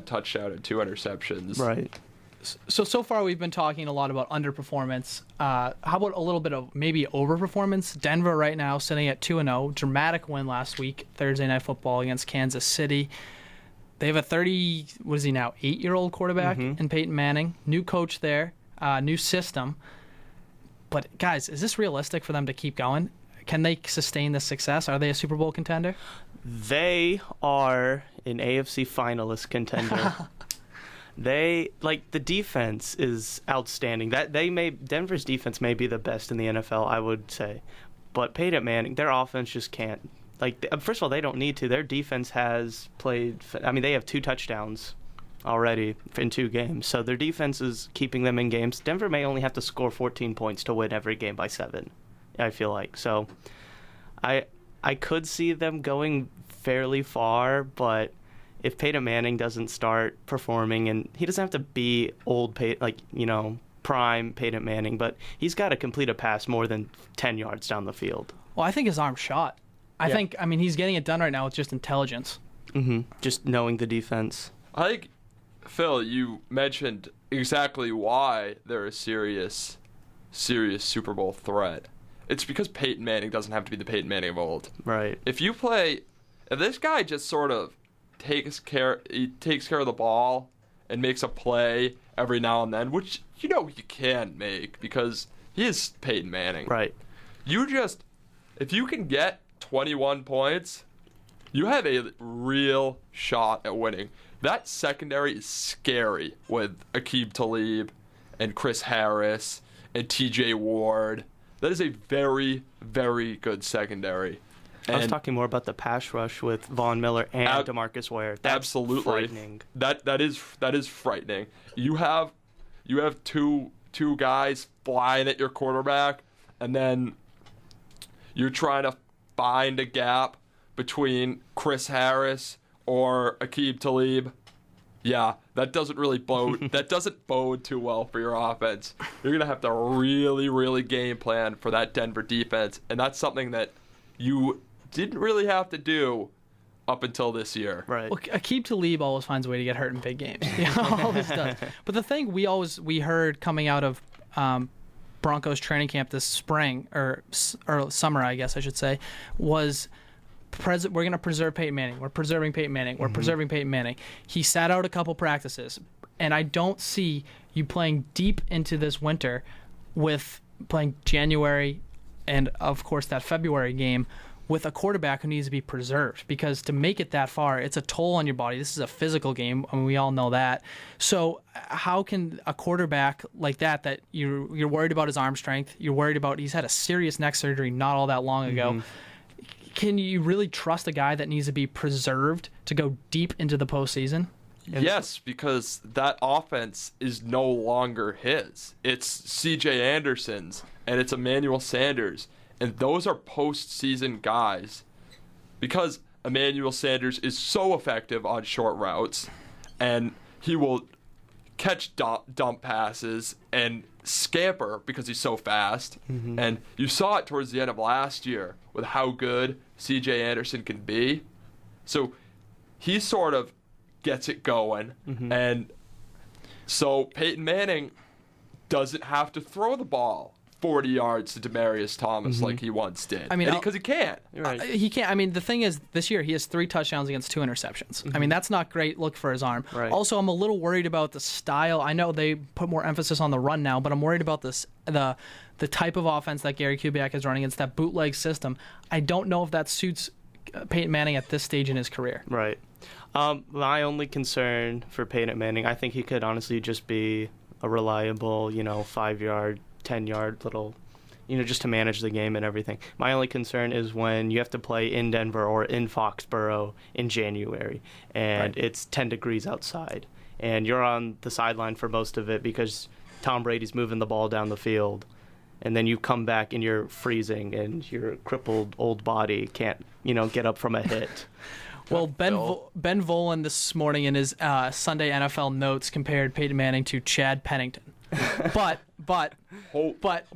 touchdown and 2 interceptions. Right. So far we've been talking a lot about underperformance. How about a little bit of maybe overperformance? Denver right now sitting at 2-0, dramatic win last week, Thursday Night Football against Kansas City. They have a 8-year-old quarterback in Peyton Manning, new coach there, new system. But guys, is this realistic for them to keep going? Can they sustain this success? Are they a Super Bowl contender? They are an AFC finalist contender. The defense is outstanding. Denver's defense may be the best in the NFL, I would say. But Peyton Manning, their offense just can't. First of all, they don't need to. Their defense has played. They have 2 touchdowns already in 2 games. So their defense is keeping them in games. Denver may only have to score 14 points to win every game by 7. I feel like. So I could see them going fairly far, but if Peyton Manning doesn't start performing, and he doesn't have to be old, prime Peyton Manning, but he's got to complete a pass more than 10 yards down the field. Well, I think his arm's shot. I think he's getting it done right now with just intelligence. Just knowing the defense. I think, Phil, you mentioned exactly why they're a serious Super Bowl threat. It's because Peyton Manning doesn't have to be the Peyton Manning of old. Right. If this guy just sort of takes care of the ball and makes a play every now and then, which he can make because he is Peyton Manning. Right. If you can get 21 points, you have a real shot at winning. That secondary is scary with Aqib Talib and Chris Harris and TJ Ward. That is a very, very good secondary. I was talking more about the pass rush with Von Miller and DeMarcus Ware. That's absolutely frightening. That is frightening. You have 2 guys flying at your quarterback, and then you're trying to find a gap between Chris Harris or Aqib Talib. Yeah, that doesn't really bode. That doesn't bode too well for your offense. You're gonna have to really, really game plan for that Denver defense, and that's something that you didn't really have to do up until this year. Right. Well, Aqib Talib always finds a way to get hurt in big games. He always does. But the thing we heard coming out of Broncos training camp this spring or summer, I guess I should say, was we're going to preserve Peyton Manning. We're preserving Peyton Manning. We're preserving Peyton Manning. He sat out a couple practices, and I don't see you playing deep into this winter with playing January and, of course, that February game with a quarterback who needs to be preserved, because to make it that far, it's a toll on your body. This is a physical game, and we all know that. So how can a quarterback like that you're worried about his arm strength, you're worried about he's had a serious neck surgery not all that long ago, can you really trust a guy that needs to be preserved to go deep into the postseason? Yes, because that offense is no longer his. It's C.J. Anderson's, and it's Emmanuel Sanders. And those are postseason guys, because Emmanuel Sanders is so effective on short routes, and he will catch dump passes and scamper because he's so fast. And you saw it towards the end of last year with how good C.J. Anderson can be. So he sort of gets it going. And so Peyton Manning doesn't have to throw the ball 40 yards to Demaryius Thomas like he once did. I mean, because he can't. Right. He can't. I mean, the thing is, this year he has 3 touchdowns against 2 interceptions. I mean, that's not great look for his arm. Right. Also, I'm a little worried about the style. I know they put more emphasis on the run now, but I'm worried about the type of offense that Gary Kubiak is running. It's that bootleg system. I don't know if that suits Peyton Manning at this stage in his career. Right. My only concern for Peyton Manning, I think he could honestly just be a reliable, 5-yard, 10-yard little, just to manage the game and everything. My only concern is when you have to play in Denver or in Foxborough in January, and it's 10 degrees outside, and you're on the sideline for most of it because Tom Brady's moving the ball down the field, and then you come back and you're freezing, and your crippled old body can't, get up from a hit. Well, Ben Volen this morning in his Sunday NFL notes compared Peyton Manning to Chad Pennington. But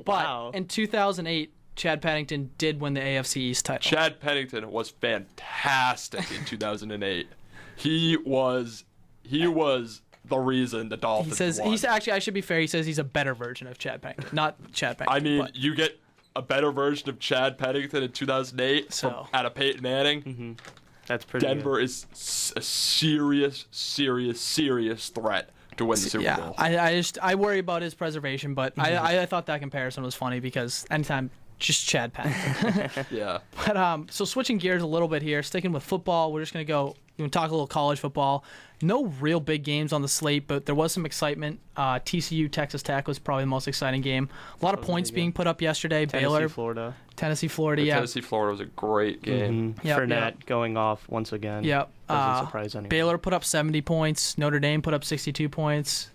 Wow. in 2008, Chad Pennington did win the AFC East title. Chad Pennington was fantastic in 2008. He was the reason the Dolphins won. He's actually, I should be fair, he says he's a better version of Chad Pennington, not Chad Pennington. I mean, but you get a better version of Chad Pennington in 2008 out of Peyton Manning. That's pretty Denver good. is a serious threat to win the Super Bowl. I worry about his preservation, but I thought that comparison was funny because anytime just Chad Pennington. Yeah. But so switching gears a little bit here, sticking with football, we're just gonna talk a little college football. No real big games on the slate, but there was some excitement. TCU Texas Tech was probably the most exciting game. A lot of points being put up yesterday. Tennessee, Florida. Tennessee, Florida. Yeah. Tennessee, Florida was a great game. Yep, Fournette going off once again. Yep. Doesn't surprise anyone. Baylor put up 70 points. Notre Dame put up 62 points.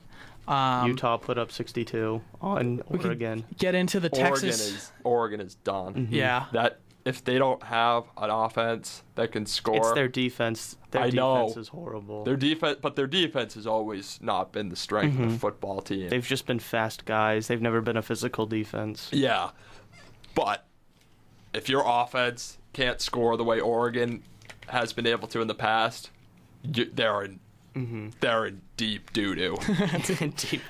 Utah put up 62 on Oregon. Get into the Texas. Oregon is done. Yeah. That if they don't have an offense that can score, It's their defense. Their defense is horrible. Their defense has always not been the strength of the football team. They've just been fast guys. They've never been a physical defense. Yeah, but if your offense can't score the way Oregon has been able to in the past, they're in deep doo-doo. Deep.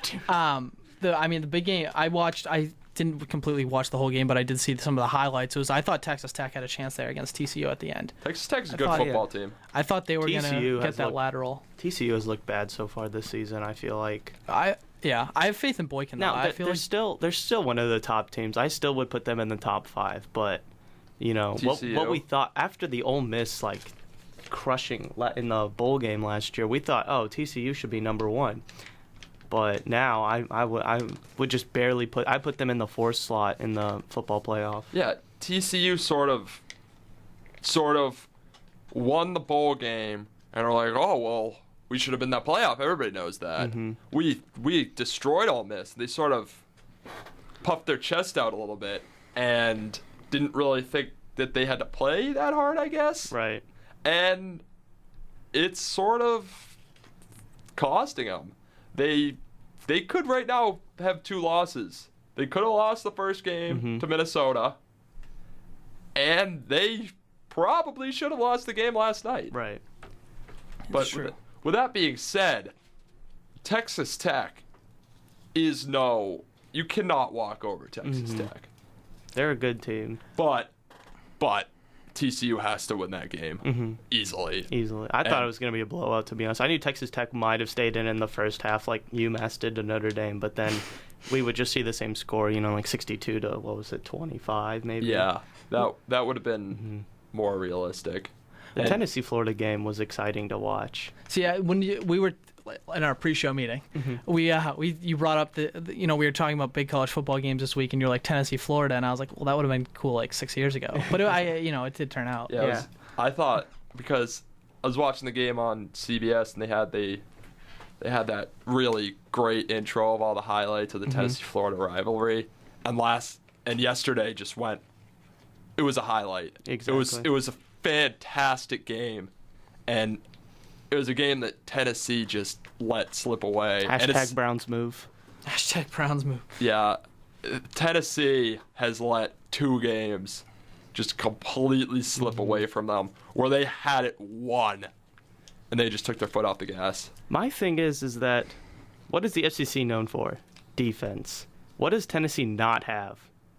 The big game I watched, I didn't completely watch the whole game, but I did see some of the highlights. I thought Texas Tech had a chance there against TCU at the end. Texas Tech is a good football team. I thought they were going to get that lateral. TCU has looked bad so far this season, I feel like. I have faith in Boykin. Now, they're still one of the top teams. I still would put them in the top 5, but what we thought after the Ole Miss crushing in the bowl game last year, we thought, TCU should be number 1. But now I would just barely put them in the 4th slot in the football playoff. Yeah, TCU sort of won the bowl game and are like, oh well, we should have been in that playoff. Everybody knows that. We destroyed Ole Miss. They sort of puffed their chest out a little bit and didn't really think that they had to play that hard, I guess. Right. And it's sort of costing them. They could right now have 2 losses. They could have lost the first game to Minnesota, and they probably should have lost the game last night. Right. But with that being said, Texas Tech is you cannot walk over Texas Tech. They're a good team. But TCU has to win that game easily. I thought it was going to be a blowout, to be honest. I knew Texas Tech might have stayed in the first half like UMass did to Notre Dame, but then we would just see the same score, like 62 to, 25 maybe? Yeah, that would have been more realistic. The Tennessee-Florida game was exciting to watch. See, when we were in our pre-show meeting, you brought up we were talking about big college football games this week, and you're like Tennessee, Florida, and I was like, well, that would have been cool like 6 years ago. But it did turn out. Yeah. I thought, because I was watching the game on CBS, and they had that really great intro of all the highlights of the Tennessee-Florida rivalry, and yesterday just went. It was a highlight. Exactly. It was a fantastic game, and it was a game that Tennessee just let slip away. Hashtag Browns move. Hashtag Browns move. Yeah, Tennessee has let 2 games just completely slip away from them, where they had it won, and they just took their foot off the gas. My thing is that what is the SEC known for? Defense. What does Tennessee not have?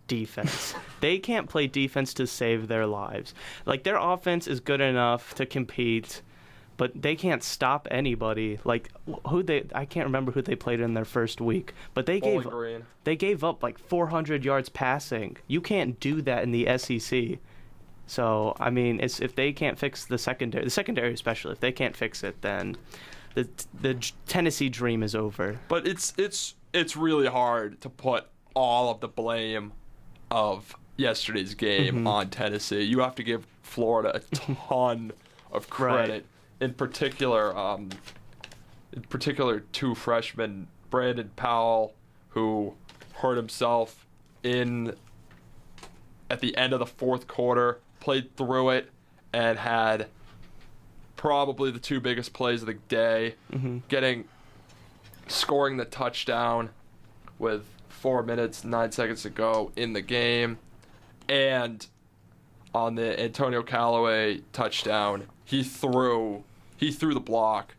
Defense. They can't play defense to save their lives. Like, their offense is good enough to compete, but they can't stop anybody. Like, I can't remember who they played in their first week, but they gave up like 400 yards passing. You can't do that in the SEC. So, I mean, if they can't fix the secondary especially, if they can't fix it, then the Tennessee dream is over. But it's really hard to put all of the blame of yesterday's game on Tennessee. You have to give Florida a ton of credit. Right. In particular, 2 freshmen, Brandon Powell, who hurt himself at the end of the 4th quarter, played through it, and had probably the 2 biggest plays of the day, scoring the touchdown with 4 minutes, 9 seconds to go in the game. And on the Antonio Callaway touchdown, he threw the block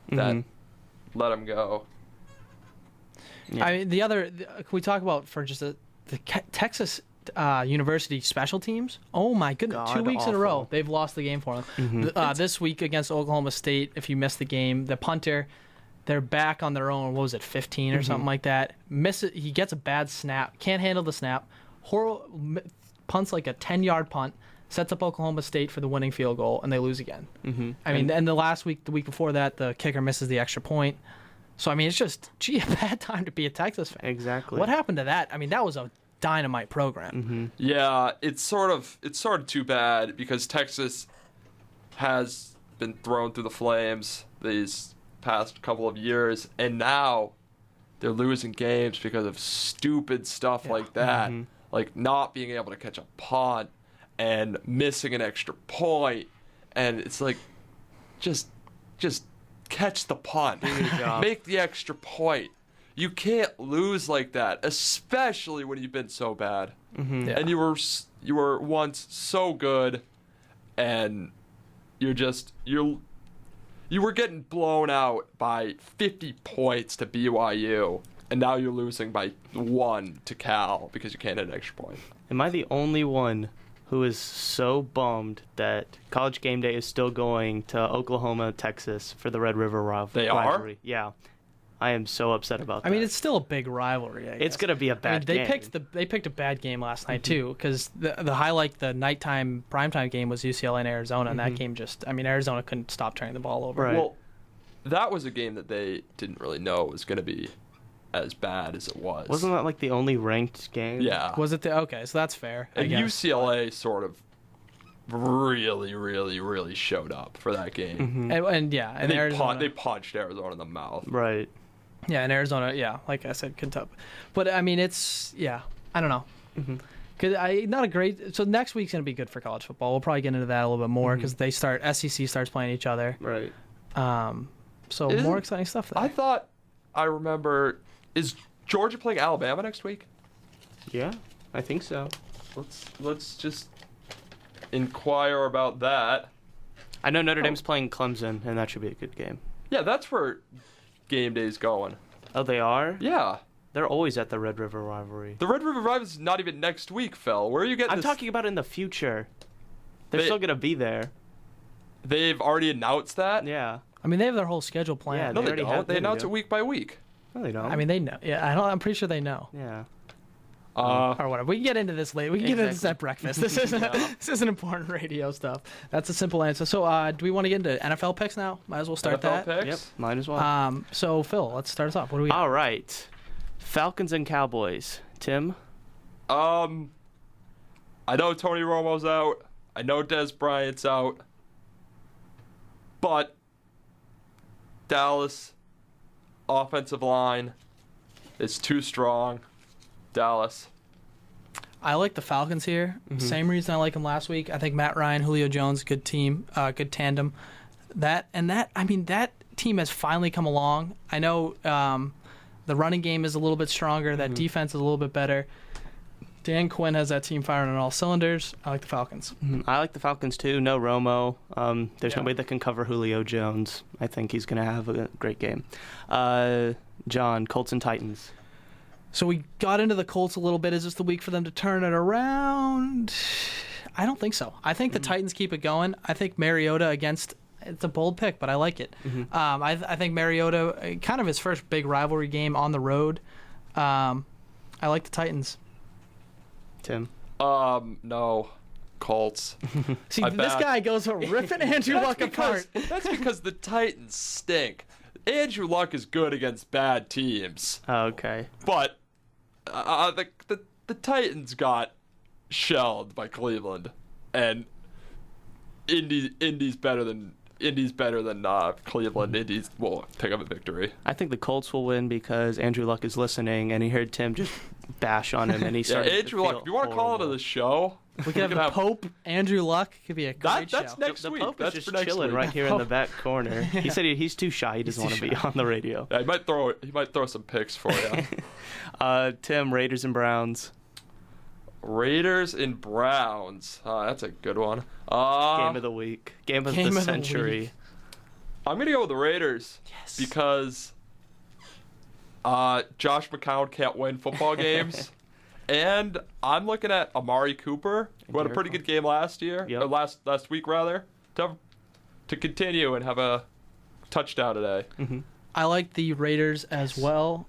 that let him go. Yeah. I mean, can we talk about for just the Texas University special teams? Oh my goodness, 2 weeks in a row they've lost the game for them. This week against Oklahoma State, if you missed the game, the punter, they're back on their own. What was it, 15 or something like that? He gets a bad snap, can't handle the snap. Punts like a 10-yard punt, sets up Oklahoma State for the winning field goal, and they lose again. I mean, and the week before that, the kicker misses the extra point. So I mean, it's just a bad time to be a Texas fan. Exactly. What happened to that? I mean, that was a dynamite program. Yeah, it's sort of too bad, because Texas has been thrown through the flames these past couple of years, and now they're losing games because of stupid stuff like that, like not being able to catch a punt and missing an extra point. And it's like, just catch the punt, make the extra point. You can't lose like that, especially when you've been so bad. And you were once so good, and you were getting blown out by 50 points to BYU, and now you're losing by 1 to Cal because you can't hit an extra point. Am I the only one who is so bummed that College Game Day is still going to Oklahoma, Texas for the Red River rivalry? They are? Yeah. I am so upset about that. I mean, it's still a big rivalry, I guess. It's going to be a bad game. They picked a bad game last night, too, because the highlight, the nighttime, primetime game was UCLA and Arizona, and that game Arizona couldn't stop turning the ball over. Right. Well, that was a game that they didn't really know was going to be as bad as it was. Wasn't that like the only ranked game? Yeah. Was it? Okay, so that's fair. And UCLA sort of really, really, really showed up for that game. And Arizona, they punched Arizona in the mouth. Right. Yeah, and Arizona, like I said, Kentucky. But I mean, I don't know. Not a great. So next week's gonna be good for college football. We'll probably get into that a little bit more because SEC starts playing each other. Right. So Isn't- more exciting stuff there. I remember. Is Georgia playing Alabama next week? Yeah, I think so. Let's just inquire about that. I know Notre Dame's playing Clemson, and that should be a good game. Yeah, that's where game day's going. Oh, they are? Yeah. They're always at the Red River Rivalry. The Red River Rivalry is not even next week, Phil. Where are you getting I'm this? talking about in the future. They're still going to be there. They've already announced that? Yeah. I mean, they have their whole schedule planned. Yeah, No, They they already don't. have- They yeah, they announce do. it week by week. No, they don't. I mean, they know. Yeah, I'm pretty sure they know. yeah. Or whatever. We can get into this later. We can get into this Exactly. at breakfast. This isn't important radio stuff. That's a simple answer. So, do we want to get into NFL picks now? Might as well start NFL that. picks? Yep, might as well. So, Phil, let's start us off. What do we got? All right. Falcons and Cowboys. Tim? I know Tony Romo's out. I know Des Bryant's out. But Dallas offensive line is too strong. Dallas. I like the Falcons here. Mm-hmm. Same reason I like them last week. I think Matt Ryan, Julio Jones, good team, good tandem. That team has finally come along. I know the running game is a little bit stronger. That defense is a little bit better. Dan Quinn has that team firing on all cylinders. I like the Falcons. I like the Falcons too. No Romo. There's nobody that can cover Julio Jones. I think he's going to have a great game. John, Colts and Titans. So we got into the Colts a little bit. Is this the week for them to turn it around? I don't think so. I think the Titans keep it going. I think Mariota it's a bold pick, but I like it. I think Mariota, kind of his first big rivalry game on the road. I like the Titans. Tim? No. Colts. See, I this back- guy goes ripping Andrew Luck apart. That's because the Titans stink. Andrew Luck is good against bad teams. Okay. But the Titans got shelled by Cleveland, and Indy's better than Cleveland. Indy's will pick up a victory. I think the Colts will win because Andrew Luck is listening, and he heard Tim just bash on him, and he started to Andrew Luck. feel If you want to call horrible. into the show, We could have the Pope, Andrew Luck. Could be a great that's show. next The week. Pope is That's just for next chilling week. right here in the back corner. He said he's too shy. He doesn't want to be on the radio. Yeah, he might throw some picks for you. Tim, Raiders and Browns. Raiders and Browns. That's a good one. Game of the week. Game of Game the of the century. week. I'm gonna go with the Raiders. Yes. Because Josh McCown can't win football games. And I'm looking at Amari Cooper, who had a pretty good game last year, Yep. or last week rather, to continue and have a touchdown today. I like the Raiders as well.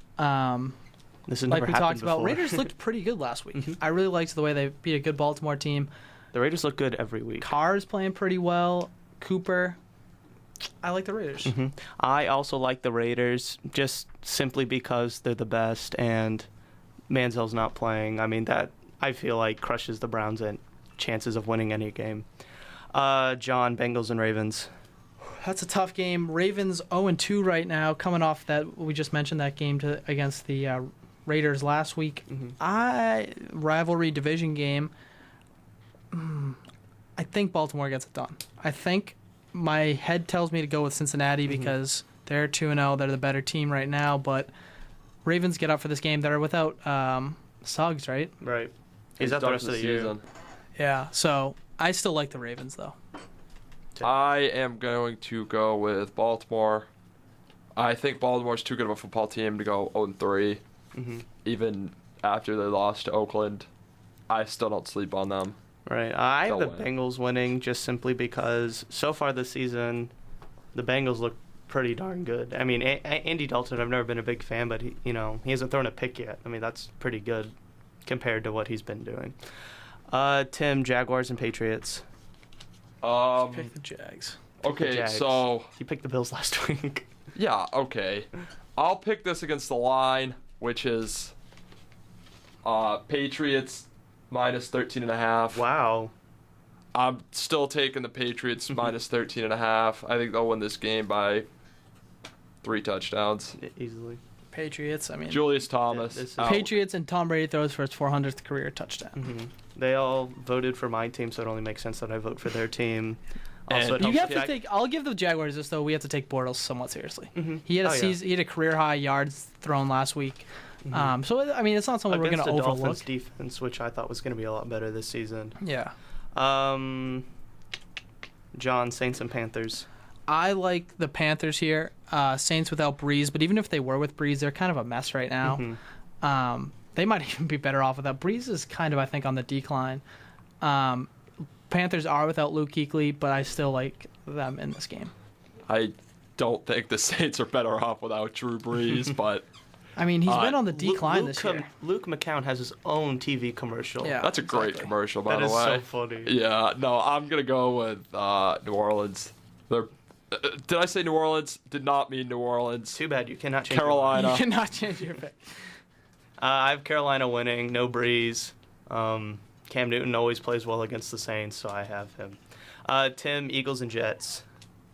This has Like never we happened talked about, before. Raiders looked pretty good last week. I really liked the way they beat a good Baltimore team. The Raiders look good every week. Carr's playing pretty well. Cooper. I like the Raiders. I also like the Raiders just simply because they're the best and Manziel's not playing. I mean, that I feel like crushes the Browns' chances of winning any game. John, Bengals and Ravens. That's a tough game. Ravens 0-2 right now, coming off that we just mentioned that game against the Raiders last week. Rivalry division game. I think Baltimore gets it done. I think my head tells me to go with Cincinnati because they're 2-0. They're the better team right now, but Ravens get up for this game. They're without Suggs, right? Right. He's out the done rest for of the year. season. Yeah. So I still like the Ravens though. I am going to go with Baltimore. I think Baltimore's too good of a football team to go 0-3, even after they lost to Oakland. I still don't sleep on them. Right. I have the They'll win. Bengals winning just simply because so far this season, the Bengals look pretty darn good. I mean, Andy Dalton, I've never been a big fan, but he hasn't thrown a pick yet. I mean, that's pretty good compared to what he's been doing. Tim, Jaguars and Patriots. Pick the Jags. Okay, Jags. so You picked the Bills last week. yeah, okay. I'll pick this against the line, which is Patriots minus 13.5. Wow. I'm still taking the Patriots minus 13.5. I think they'll win this game by 3 touchdowns. Easily. Patriots. I mean, Julius Thomas. this is- out. Patriots and Tom Brady throws for his 400th career touchdown. They all voted for my team, so it only makes sense that I vote for their team. Also, And it You helps have to take. I'll give the Jaguars this though. We have to take Bortles somewhat seriously. Mhm. He had a Oh, yeah. season. He had a career high yards thrown last week. So I mean, it's not something we're against going to the Dolphins overlook. defense, which I thought was going to be a lot better this season. Yeah. John, Saints and Panthers. I like the Panthers here. Saints without Breeze, but even if they were with Breeze, they're kind of a mess right now. They might even be better off without Breeze. Is kind of, I think, on the decline. Panthers are without Luke Kuechly, but I still like them in this game. I don't think the Saints are better off without Drew Brees, but I mean, he's been on the decline Luke this year. Luke McCown has his own TV commercial. Yeah. that's a great exactly. commercial, by That the is way. so funny. Yeah, no, I'm gonna go with New Orleans. They're, did I say New Orleans? Did not mean New Orleans. Too bad you cannot change. Carolina. You cannot change your pick. I have Carolina winning. No Breeze. Cam Newton always plays well against the Saints, so I have him. Tim, Eagles and Jets.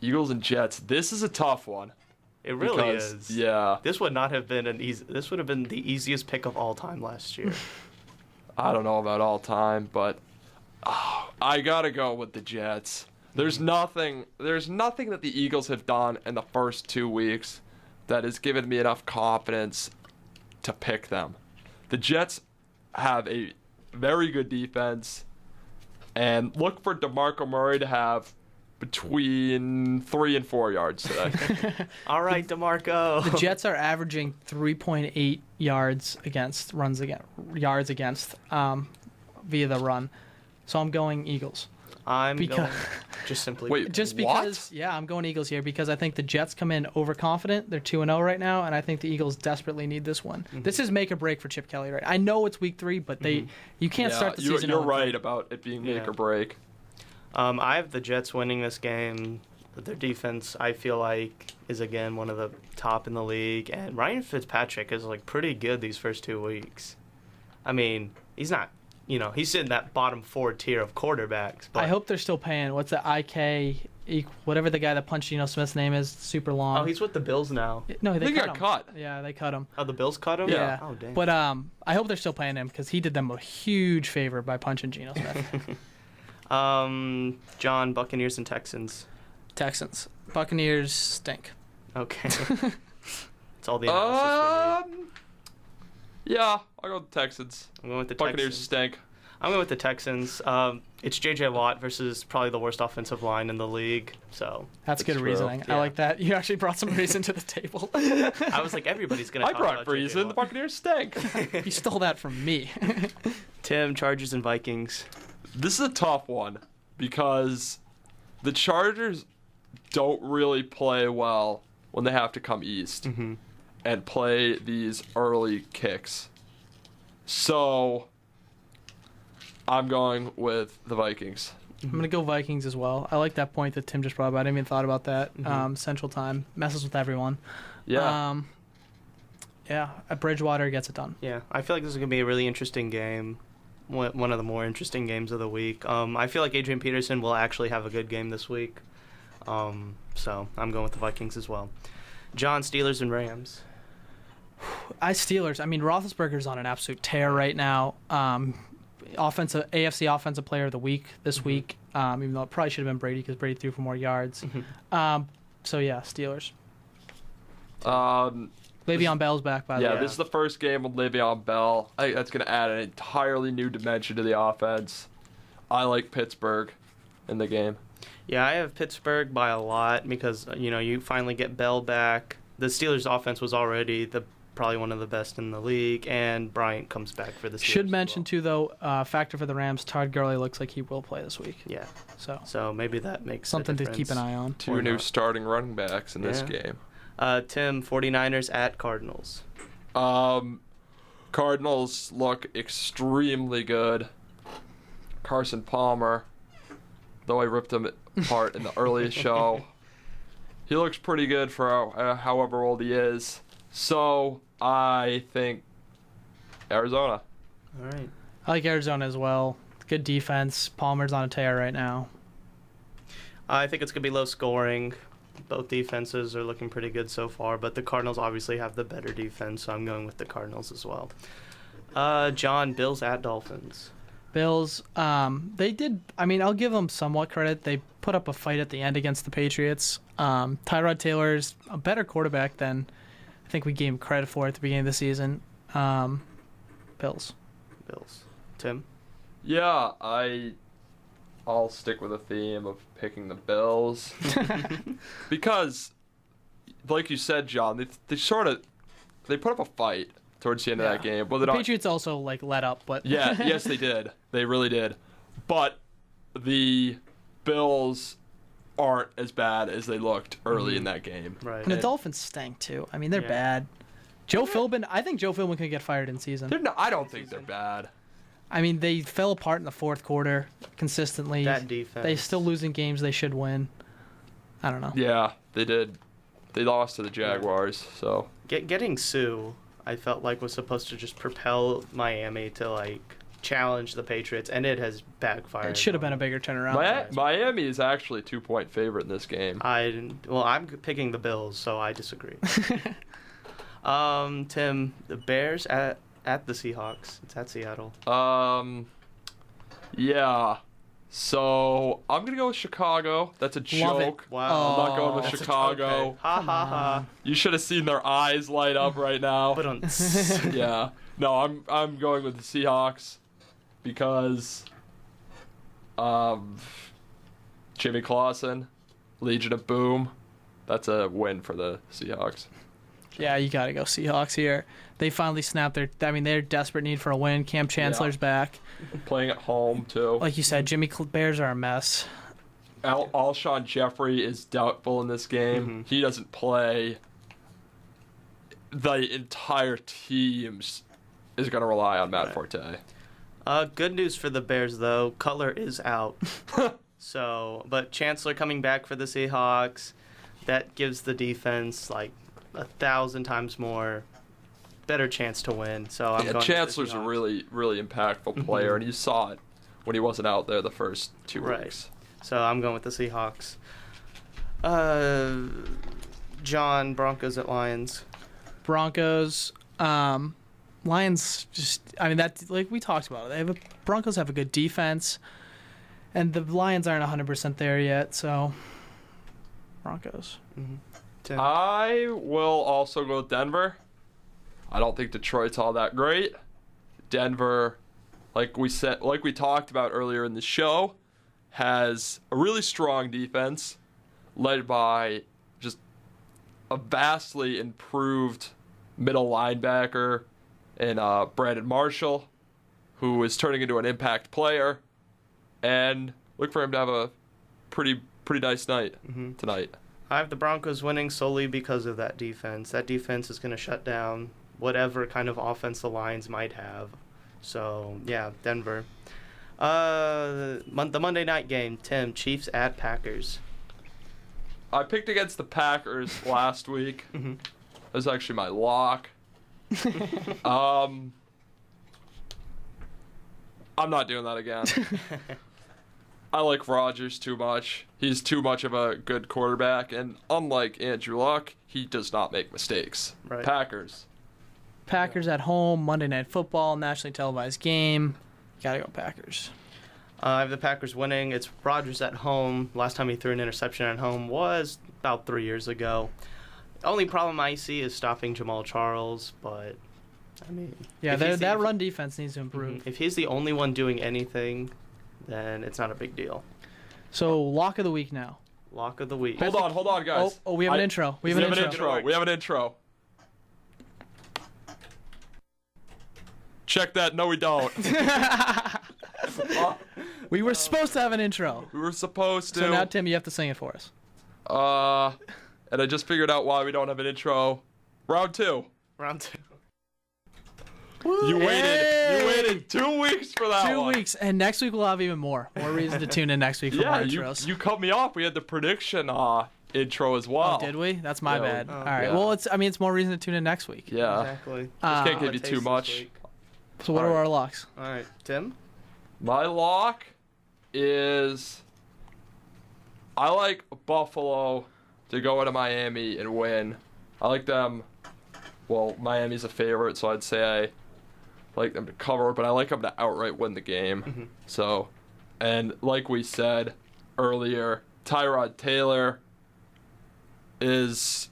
Eagles and Jets. This is a tough one. It really because, is. Yeah. This would not have been This would have been the easiest pick of all time last year. I don't know about all time, but I gotta go with the Jets. There's nothing that the Eagles have done in the first 2 weeks that has given me enough confidence to pick them. The Jets have a very good defense, and look for DeMarco Murray to have between 3 and 4 yards today. All right, DeMarco. The Jets are averaging 3.8 yards against yards against via the run. So I'm going Eagles. I'm Because- going just simply. Wait, Just what? because, yeah, I'm going Eagles here because I think the Jets come in overconfident. They're 2-0 right now, and I think the Eagles desperately need this one. This is make or break for Chip Kelly, right? I know it's week 3, but you can't Yeah, start the season. You're 0-3. right about it being make Yeah. or break. I have the Jets winning this game. Their defense, I feel like, is again one of the top in the league, and Ryan Fitzpatrick is like pretty good these first 2 weeks. I mean, he's not, he's in that bottom 4 tier of quarterbacks. But I hope they're still paying. What's the whatever the guy that punched Geno Smith's name is, super long. Oh, he's with the Bills now. No, they He cut got him. cut. Yeah, they cut him. Oh, the Bills cut him. Yeah. Oh, dang. But I hope they're still paying him because he did them a huge favor by punching Geno Smith. John, Buccaneers and Texans. Texans. Buccaneers stink. Okay. It's all the analysis we need. Yeah, I'll go with the Texans. I'm going with the Buccaneers Texans. stink. I'm going with the Texans. It's J.J. Watt versus probably the worst offensive line in the league. So That's good true. reasoning. I Yeah. like that. You actually brought some reason to the table. I was like, everybody's going to I talk brought about J.J. reason. The Watt. Buccaneers stink. You stole that from me. Tim, Chargers and Vikings. This is a tough one because the Chargers don't really play well when they have to come east and play these early kicks. So I'm going with the Vikings. I'm going to go Vikings as well. I like that point that Tim just brought up. I didn't even thought about that. Central time messes with everyone. Yeah. Bridgewater gets it done. Yeah, I feel like this is going to be a really interesting game. One of the more interesting games of the week. I feel like Adrian Peterson will actually have a good game this week. So I'm going with the Vikings as well. John, Steelers and Rams. Steelers. I mean, Roethlisberger's on an absolute tear right now. AFC Offensive Player of the Week this week, even though it probably should have been Brady because Brady threw for more yards. So, yeah, Steelers. Le'Veon Bell's back, by the way. Yeah, this is the first game with Le'Veon Bell. I think that's going to add an entirely new dimension to the offense. I like Pittsburgh in the game. Yeah, I have Pittsburgh by a lot because, you finally get Bell back. The Steelers' offense was already probably one of the best in the league, and Bryant comes back for the Steelers. Should mention, too, though, factor for the Rams, Todd Gurley looks like he will play this week. Yeah, So so maybe that makes something a to difference. keep an eye on. Two Or new not. starting running backs in this Yeah. game. Tim, 49ers at Cardinals. Cardinals look extremely good. Carson Palmer, though I ripped him apart in the earliest show, he looks pretty good for however old he is. So I think Arizona. All right. I like Arizona as well. Good defense. Palmer's on a tear right now. I think it's going to be low scoring. Both defenses are looking pretty good so far, but the Cardinals obviously have the better defense, so I'm going with the Cardinals as well. John, Bills at Dolphins. Bills, they did. I mean, I'll give them somewhat credit. They put up a fight at the end against the Patriots. Tyrod Taylor's a better quarterback than I think we gave him credit for at the beginning of the season. Bills. Tim? Yeah, I'll stick with a theme of picking the Bills because, like you said, John, they put up a fight towards the end of that game. Well, the Patriots also let up, but yes, they did. They really did. But the Bills aren't as bad as they looked early in that game. Right. And the Dolphins stank too. I mean, they're bad. I think Joe Philbin could get fired in season. I don't think they're bad. I mean, they fell apart in the fourth quarter consistently. That defense. They still losing games they should win. I don't know. Yeah, they did. They lost to the Jaguars, so. Getting Sue, I felt like was supposed to just propel Miami to challenge the Patriots, and it has backfired. It should have been a bigger turnaround. Miami is actually a 2-point favorite in this game. I'm picking the Bills, so I disagree. Tim, the Bears at the Seahawks. It's at Seattle. Yeah. So I'm gonna go with Chicago. That's a joke. Wow. I'm not going with Chicago. Ha ha ha. You should have seen their eyes light up right now. But Yeah. No, I'm going with the Seahawks because Jimmy Clausen, Legion of Boom. That's a win for the Seahawks. Yeah, you got to go Seahawks here. They finally snapped their desperate need for a win. Cam Chancellor's back. Playing at home, too. Like you said, Bears are a mess. Alshon Jeffrey is doubtful in this game. Mm-hmm. He doesn't play. The entire team is going to rely on Matt Forte. Good news for the Bears, though. Cutler is out. But Chancellor coming back for the Seahawks, that gives the defense 1,000 times more better chance to win. So I'm going Chancellor's a really, really impactful player, and you saw it when he wasn't out there the first 2 weeks. So I'm going with the Seahawks. John, Broncos at Lions. Broncos, Lions. That we talked about it. Broncos have a good defense, and the Lions aren't 100% there yet. So Broncos. Tim. I will also go with Denver. I don't think Detroit's all that great. Denver, like we talked about earlier in the show, has a really strong defense led by just a vastly improved middle linebacker in Brandon Marshall, who is turning into an impact player, and look for him to have a pretty nice night tonight. I have the Broncos winning solely because of that defense. That defense is going to shut down whatever kind of offense the Lions might have. So, yeah, Denver. The Monday night game, Tim, Chiefs at Packers. I picked against the Packers last week. That was actually my lock. I'm not doing that again. I like Rodgers too much. He's too much of a good quarterback, and unlike Andrew Luck, he does not make mistakes. Right. Packers at home, Monday Night Football, nationally televised game. Gotta go Packers. I have the Packers winning. It's Rodgers at home. Last time he threw an interception at home was about 3 years ago. The only problem I see is stopping Jamal Charles, but that run defense needs to improve. If he's the only one doing anything, then it's not a big deal. So, lock of the week now. Lock of the week. Hold on, guys. Oh, we have an intro. We have an intro. Check that. No, we don't. We were supposed to have an intro. We were supposed to. So now, Tim, you have to sing it for us. And I just figured out why we don't have an intro. Round two. You waited 2 weeks for that 2 weeks, and next week we'll have even more reason to tune in next week for more intros. You cut me off. We had the prediction intro as well. Oh, did we? That's my bad. Oh, all right. yeah. Well, it's more reason to tune in next week. Yeah. Exactly. Just can't give you too much. So what are our locks? All right, Tim? My lock is I like Buffalo to go into Miami and win. I like them. Well, Miami's a favorite, so I'd say like them to cover, but I like them to outright win the game. Mm-hmm. So, and like we said earlier, Tyrod Taylor is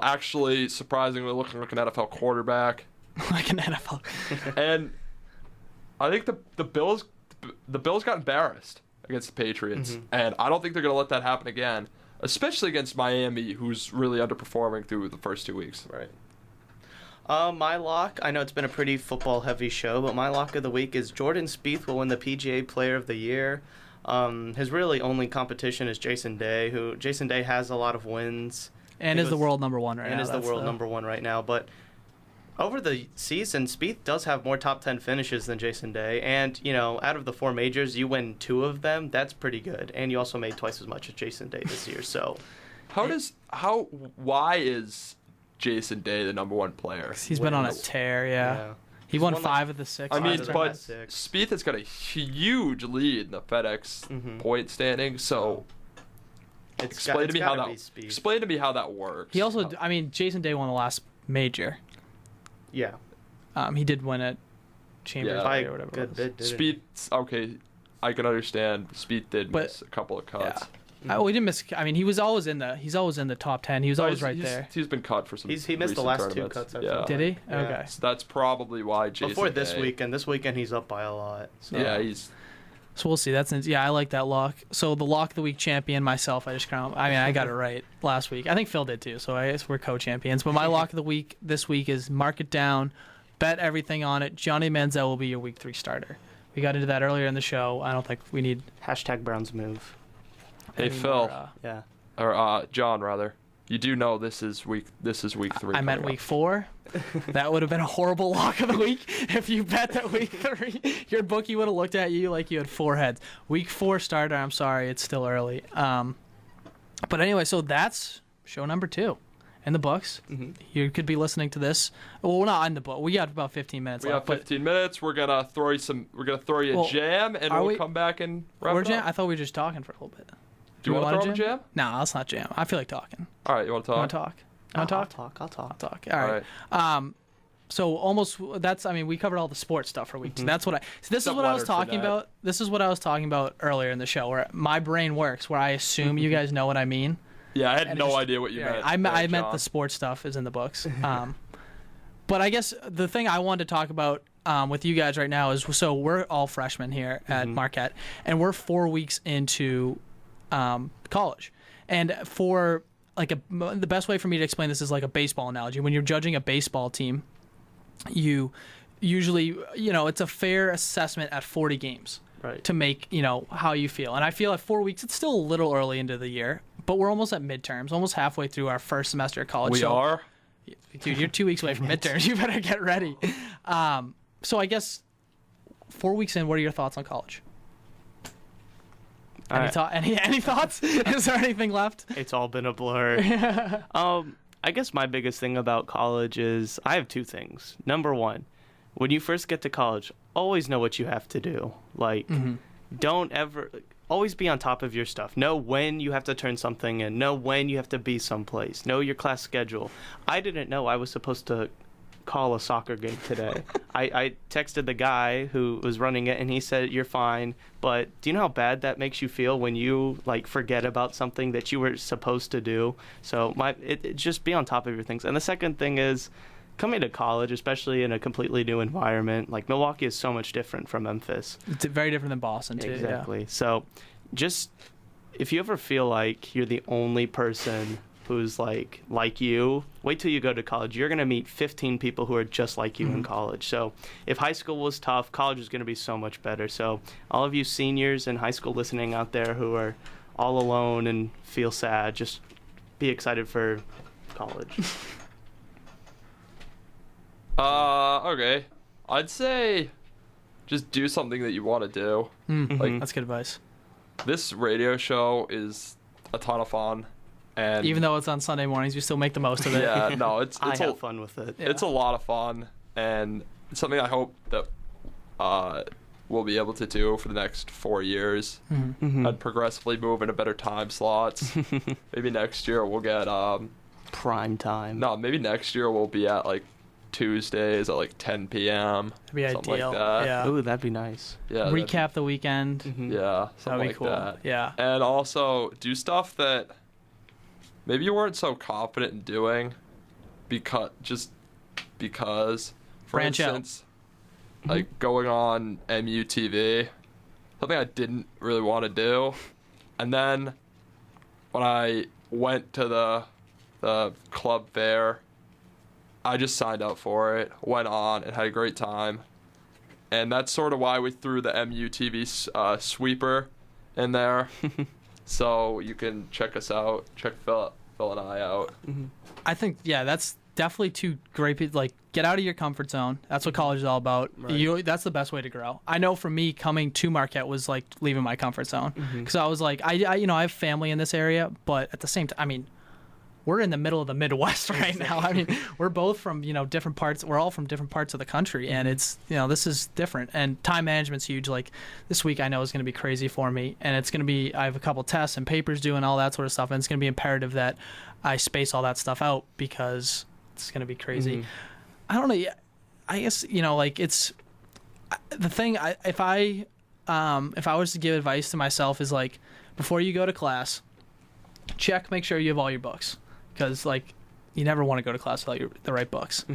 actually surprisingly looking like an NFL quarterback. Like an NFL. And I think the Bills got embarrassed against the Patriots, Mm-hmm. and I don't think they're going to let that happen again, especially against Miami, who's really underperforming through the first 2 weeks. Right. My lock, I know it's been a pretty football-heavy show, but my lock of the week is Jordan Spieth will win the PGA Player of the Year. His really only competition is Jason Day, who Jason Day has a lot of wins. And is the world number one right now. And is the world number one right now. But over the season, Spieth does have more top 10 finishes than Jason Day. And, out of the 4 majors, you win 2 of them. That's pretty good. And you also made twice as much as Jason Day this year. So, why is Jason Day the number 1 player? He's been on a tear, yeah. He won 5 of the 6. I mean, of the but last 6. Spieth has got a huge lead in the FedEx point standing, so explain to me how that works. He also, Jason Day won the last major. Yeah. He did win at Chambers Yeah. or whatever Good it was. bit, didn't Spieth, okay, I can understand. Spieth did miss a couple of cuts. Yeah. We didn't miss. He's always in the top 10. He was always right there. He's been cut for some. He missed the recent last 2 tournaments. cuts. I Yeah. think. Did he? Yeah. Okay. So that's probably why Jason. Before this Day, weekend. This weekend he's up by a lot. So. Yeah, he's. So we'll see. I like that lock. So the lock of the week champion myself. I got it right last week. I think Phil did too. So I guess we're co-champions. But my lock of the week this week is mark it down, bet everything on it. Johnny Manziel will be your week 3 starter. We got into that earlier in the show. I don't think we need #Browns move. Hey any Phil, more, Yeah. or John rather. You do know this is week 3. I meant week 4. That would have been a horrible lock of the week if you bet that week 3. Your bookie would have looked at you like you had 4 heads. Week 4 starter. I'm sorry, it's still early. But anyway, so that's show number 2 in the books. Mm-hmm. You could be listening to this. Well, we're not in the book. We got about 15 minutes We left. got 15 minutes. We're gonna throw you a jam, and we'll come back and wrap it up. I thought we were just talking for a little bit. Do you want to throw a jam? No, let's not jam. I feel like talking. All right, you want to talk? You want to talk? You want to talk? I'll talk. I'll talk. All right. So almost we covered all the sports stuff for weeks. Mm-hmm. That's what this is what I was talking about. This is what I was talking about earlier in the show, where my brain works, where I assume you guys know what I mean. Yeah, I had no idea what you meant. I meant the sports stuff is in the books. But I guess the thing I wanted to talk about with you guys right now is, so we're all freshmen here at Marquette, and we're 4 weeks into college. And for the best way for me to explain this is like a baseball analogy. When you're judging a baseball team, you usually, it's a fair assessment at 40 games. Right. To make, how you feel. And I feel at 4 weeks, it's still a little early into the year, but we're almost at midterms, almost halfway through our first semester of college. We are? Dude, you're 2 weeks away from midterms. You better get ready. So I guess 4 weeks in, what are your thoughts on college? Any thoughts? Is there anything left? It's all been a blur. I guess my biggest thing about college is I have 2 things. Number 1, when you first get to college, always know what you have to do. Don't ever always be on top of your stuff. Know when you have to turn something in. Know when you have to be someplace. Know your class schedule. I didn't know I was supposed to call a soccer game today. I texted the guy who was running it, and he said, "You're fine." But do you know how bad that makes you feel when you forget about something that you were supposed to do? So just be on top of your things. And the second thing is, coming to college, especially in a completely new environment, Milwaukee is so much different from Memphis. It's very different than Boston, too. Exactly. Yeah. So just if you ever feel like you're the only person who's like you, wait till you go to college. You're going to meet 15 people who are just like you in college. So if high school was tough, college is going to be so much better. So all of you seniors in high school listening out there who are all alone and feel sad, just be excited for college. Okay. I'd say just do something that you want to do. That's good advice. This radio show is a ton of fun. And even though it's on Sunday mornings, you still make the most of it. Yeah, no, it's I have fun with it. It's a lot of fun, and it's something I hope that we'll be able to do for the next 4 years, and progressively move into better time slots. Maybe next year we'll get prime time. No, maybe next year we'll be at Tuesdays at like 10 p.m. That'd be something ideal. like that. Yeah. Ooh, that'd be nice. Yeah. Recap the weekend. Yeah, something That'd be like cool. that. Yeah. And also do stuff that maybe you weren't so confident in doing because for Branch out. instance, like going on MUTV, something I didn't really want to do. And then when I went to the club fair, I just signed up for it, went on, and had a great time. And that's sort of why we threw the MUTV sweeper in there. So you can check us out, check Phil and I out. I think, yeah, that's definitely two great people. Like, get out of your comfort zone. That's what college is all about. Right. That's the best way to grow. I know for me, coming to Marquette was like leaving my comfort zone. Because I was like, I have family in this area, but at the same time, I mean, we're in the middle of the Midwest right now. I mean, we're both from, different parts. We're all from different parts of the country, and it's, this is different. And time management's huge. Like, this week I know is going to be crazy for me, and it's going to be, I have a couple tests and papers due and all that sort of stuff, and it's going to be imperative that I space all that stuff out because it's going to be crazy. I don't know. I guess, like, it's the thing. If I was to give advice to myself is, like, before you go to class, make sure you have all your books. Because, like, you never want to go to class without the right books.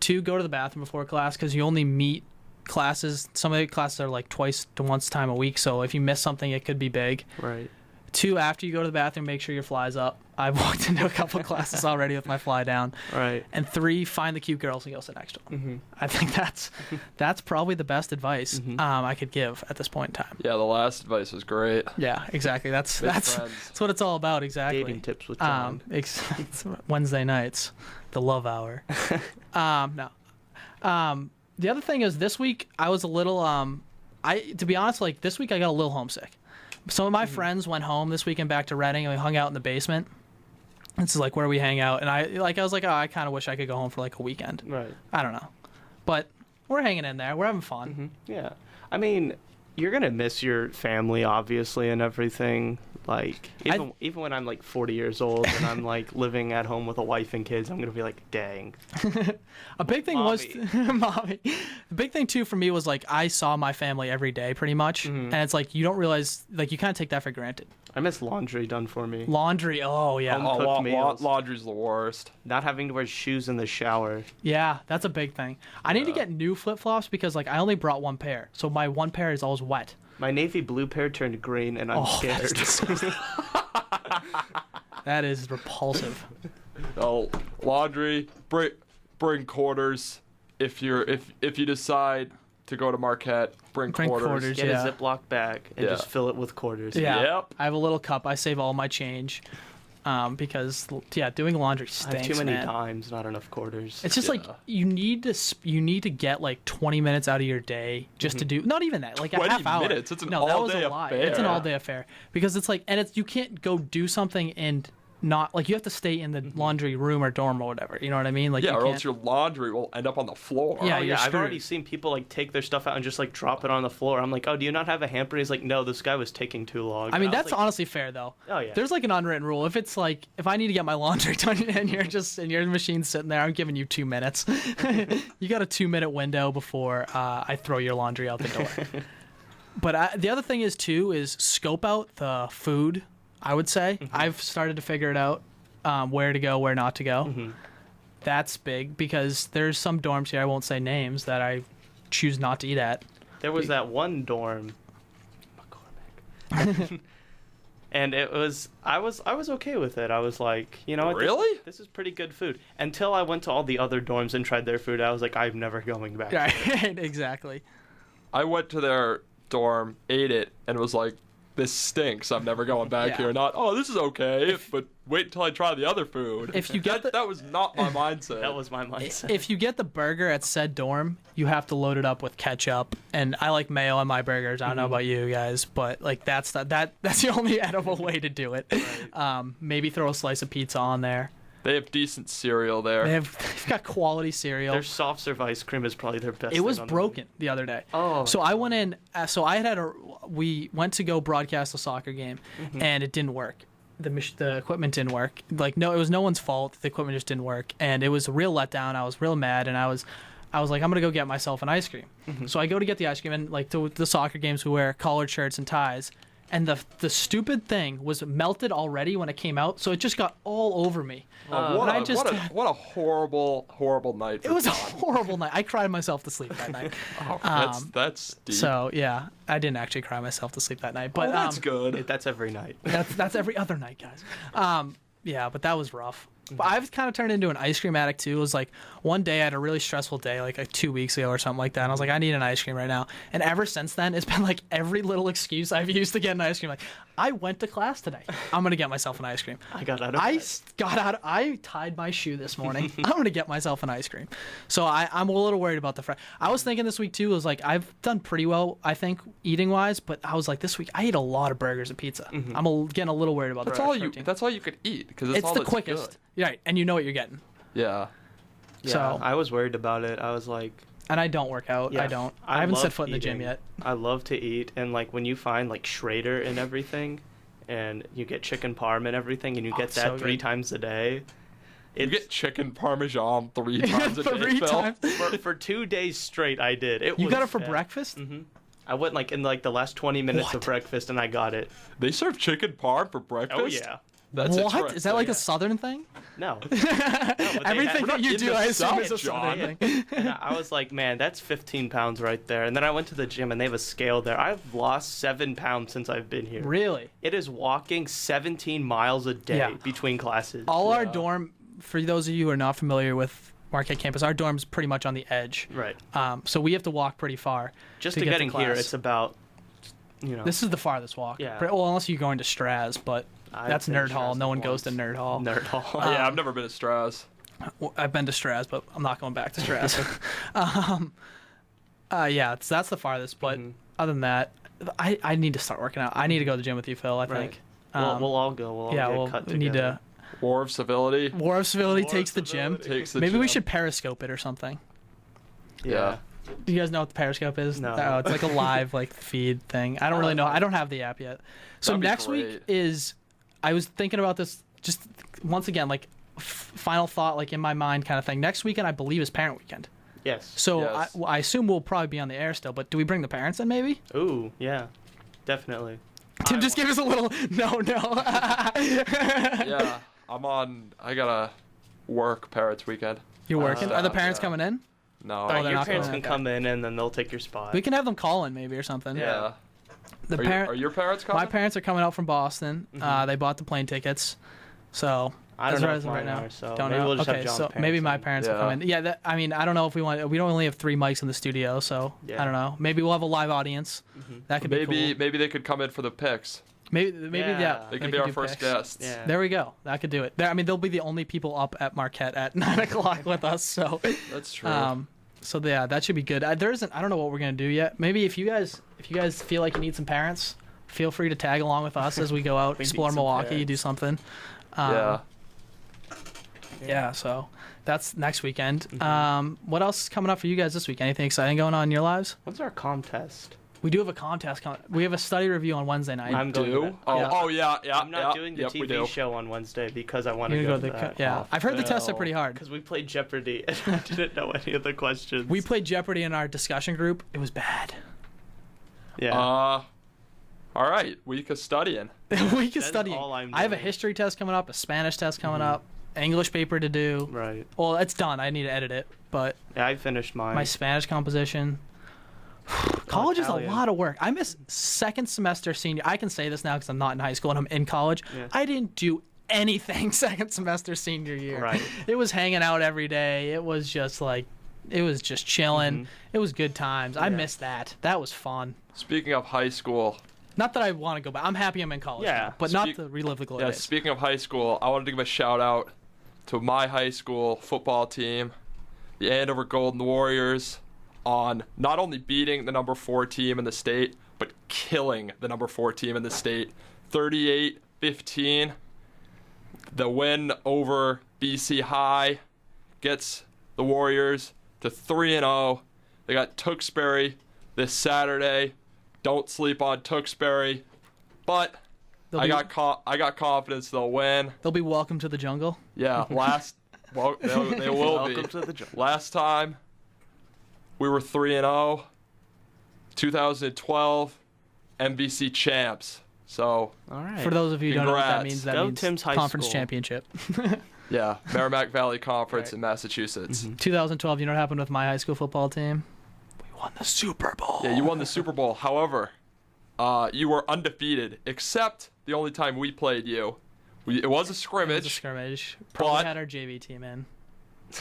2, go to the bathroom before class because you only meet classes. Some of the classes are like twice to once time a week, so if you miss something, it could be big. Right. 2, after you go to the bathroom, make sure your fly's up. I've walked into a couple of classes already with my fly down. Right. And 3, find the cute girls and go sit next to them. I think that's probably the best advice I could give at this point in time. Yeah, the last advice was great. Yeah, exactly. That's friends. what it's all about. Exactly. Dating tips with John. It's Wednesday nights, the love hour. No. The other thing is this week I was a little to be honest, like this week I got a little homesick. Some of my friends went home this weekend back to Reading and we hung out in the basement. This is like where we hang out, and I was like, oh, I kind of wish I could go home for like a weekend. Right. I don't know, but we're hanging in there. We're having fun. Yeah. I mean, you're gonna miss your family, obviously, and everything. Like, even when I'm like 40 years old and I'm like living at home with a wife and kids, I'm gonna be like, dang. A big thing was, mommy. The big thing too for me was like I saw my family every day pretty much, and it's like you don't realize, like you kind of take that for granted. I miss laundry done for me. Laundry, oh yeah. Home-cooked meals. Laundry's the worst. Not having to wear shoes in the shower. Yeah, that's a big thing. I need to get new flip-flops because like I only brought one pair, so my one pair is always wet. My navy blue pair turned green, and I'm scared. That is repulsive. Oh, laundry. Bring quarters. If you decide to go to Marquette, bring quarters. Get Yeah. a Ziploc bag and Yeah. just fill it with quarters. Yeah, Yep. I have a little cup. I save all my change, because doing laundry I stinks. have too many man. dimes, not enough quarters. It's just like you need to get like 20 minutes out of your day just to do, not even that, like a 20 half hour. minutes? It's an no, that was all-day a lie. affair. It's an all day affair because it's like, and it's you can't go do something and not like you have to stay in the laundry room or dorm or whatever. You know what I mean? Like Yeah, you or can't, else your laundry will end up on the floor. Yeah, Oh, you're yeah, I've screwed. already seen people like take their stuff out and just like drop it on the floor. I'm like, oh, do you not have a hamper? He's like, no, this guy was taking too long. I mean, And was that's like, honestly fair though. Oh, yeah. There's like an unwritten rule. If it's like, if I need to get my laundry done and your machine's sitting there, I'm giving you 2 minutes. You got a 2-minute window before I throw your laundry out the door. But the other thing is too is scope out the food. I would say I've started to figure it out, where to go, where not to go. That's big because there's some dorms here, I won't say names, that I choose not to eat at. There was that one dorm, McCormick. And it was, I was okay with it. I was like, you know what? Really? This is pretty good food. Until I went to all the other dorms and tried their food, I was like, I'm never going back. Right, exactly. I went to their dorm, ate it, and was like, this stinks. I'm never going back Yeah. here. Not, oh, this is okay, but wait until I try the other food. If you get that was not my mindset. That was my mindset. If you get the burger at said dorm, you have to load it up with ketchup. And I like mayo on my burgers. I don't know about you guys, but like that's the only edible way to do it. Right. Maybe throw a slice of pizza on there. They have decent cereal there. They've got quality cereal. Their soft serve ice cream is probably their best. It was thing on the broken the other day. Oh, So I went in. So we went to go broadcast a soccer game, and it didn't work. the equipment didn't work. Like, no, it was no one's fault. The equipment just didn't work, and it was a real letdown. I was real mad, and I was like, I'm gonna go get myself an ice cream. So I go to get the ice cream, and like to the soccer games, we wear collared shirts and ties. And the stupid thing was melted already when it came out, so it just got all over me. What a horrible night. It was a horrible night. I cried myself to sleep that night. That's deep. So yeah, I didn't actually cry myself to sleep that night, but that's good. That's every night. That's every other night, guys. Yeah, but that was rough. But I've kind of turned into an ice cream addict too. It was like one day I had a really stressful day, like 2 weeks ago or something like that. And I was like, I need an ice cream right now. And ever since then, it's been like every little excuse I've used to get an ice cream. Like, I went to class today. I'm gonna get myself an ice cream. I got out of bed. I tied my shoe this morning. I'm gonna get myself an ice cream. So I'm a little worried about the I was thinking this week too. Was like I've done pretty well, I think, eating wise. But I was like, this week I ate a lot of burgers and pizza. I'm getting a little worried about that's the all protein. That's all you could eat because It's all the that's quickest. good. Right, and you know what you're getting. Yeah. Yeah, So I was worried about it. I was like, and I don't work out. Yeah, I don't. I haven't set love foot in the gym eating. yet. I love to eat, and like when you find like Schrader and everything, and you get chicken parm and everything, and you get it's that so 3 good. times a day. You get chicken parmesan 3 times a day. 3 Phil. times. For 2 days straight, I did. You got it for breakfast? I went like in like the last 20 minutes of breakfast, and I got it. They serve chicken parm for breakfast. Oh yeah. That's a What? trend. Is that like Yeah. a southern thing? No. Everything that you in do, the I assume, South, is a John. southern thing. And I was like, man, that's 15 pounds right there. And then I went to the gym, and they have a scale there. I've lost 7 pounds since I've been here. Really? It is walking 17 miles a day Yeah. between classes. All our dorm, for those of you who are not familiar with Marquette campus, our dorm's pretty much on the edge. Right. So we have to walk pretty far. Just to to get getting here, class. it's about, This is the farthest walk. Yeah. Well, unless you're going to Straz, but that's been Nerd to Hall. Straz No one once. goes to Nerd Hall. Nerd Hall. Yeah, I've never been to Straz. I've been to Straz, but I'm not going back to Straz. Yeah, that's the farthest. But other than that, I need to start working out. I need to go to the gym with you, Phil. I think. We'll all go. We'll all yeah, get cut we need together. to. War of Civility. War of Civility War takes of the gym. Civility. Takes the Maybe we gym. should Periscope it or something. Yeah. Do you guys know what the Periscope is? No. Oh, it's like a live like feed thing. I don't really know. I don't have the app yet. So That'd be next great. week is. I was thinking about this just once again, like final thought, like in my mind, kind of thing. Next weekend, I believe, is Parent Weekend. Yes. So Yes. I assume we'll probably be on the air still. But do we bring the parents in? Maybe. Ooh, yeah. Definitely. Tim just gave us a little no. Yeah. I gotta work Parents Weekend. You're working. Are the Yeah. parents coming in? No. they're Your not parents coming can come in, and then they'll take your spot. We can have them call in maybe or something. Yeah. The Are your parents coming? My parents are coming out from Boston. They bought the plane tickets. So I don't as know far if as mine right now, are, so don't maybe know. we'll just have Okay, John's so parents maybe my in. parents Yeah. will come in. Yeah, I mean, I don't know if we want. We don't only have 3 mics in the studio, so Yeah. I don't know. Maybe we'll have a live audience. That could be cool. Maybe they could come in for the picks. Maybe Yeah. yeah. They could be our do first picks. guests. Yeah. There we go. That could do it. I mean, they'll be the only people up at Marquette at 9:00 with us. So, That's true. so yeah, that should be good. There isn't. I don't know what we're gonna do yet. Maybe if you guys feel like you need some parents, feel free to tag along with us as we go out, We explore need some Milwaukee, parents. do something. Yeah. Yeah. So that's next weekend. What else is coming up for you guys this week? Anything exciting going on in your lives? When's our contest? We do have a contest. We have a study review on Wednesday night. I'm going to Do? that. Oh, Yeah. yeah. I'm not doing the Yep, we TV do. show on Wednesday because I want You're to gonna go go to to that. yeah. I've heard the tests are no. pretty hard. Because we played Jeopardy and I didn't know any of the questions. We played Jeopardy in our discussion group. It was bad. yeah. All right. Week of studying. We could That's study. all I'm I have a doing. history test coming up, a Spanish test coming up, English paper to do. right. Well, it's done. I need to edit it, but Yeah, I finished mine. my Spanish composition. College is a Italian. lot of work. I miss second semester senior. I can say this now because I'm not in high school and I'm in college. Yeah. I didn't do anything second semester senior year. Right. It was hanging out every day. It was just like, it was just chilling. It was good times. I Yeah. missed that. That was fun. Speaking of high school, Not that I want to go back. I'm happy I'm in college Yeah. now, but not to relive the glory yeah, days. speaking of high school, I wanted to give a shout out to my high school football team, the Andover Golden Warriors, on not only beating the number 4 team in the state, but killing the number 4 team in the state. 38-15. The win over BC High gets the Warriors to 3-0. They got Tewksbury this Saturday. Don't sleep on Tewksbury. But I got confidence they'll win. They'll be welcome to the jungle. Yeah, they will be. Welcome to the jungle. Last time we were 3-0. 2012 MVC champs. So All right. For those of you who don't know what that Congrats. means, that Go means Tim's high conference school. championship. yeah, Merrimack Valley Conference Right. in Massachusetts. 2012, you know what happened with my high school football team? We won the Super Bowl. Yeah, you won the Super Bowl. However, you were undefeated, except the only time we played you. It was a It was a scrimmage. scrimmage. Probably But- had our JV team in.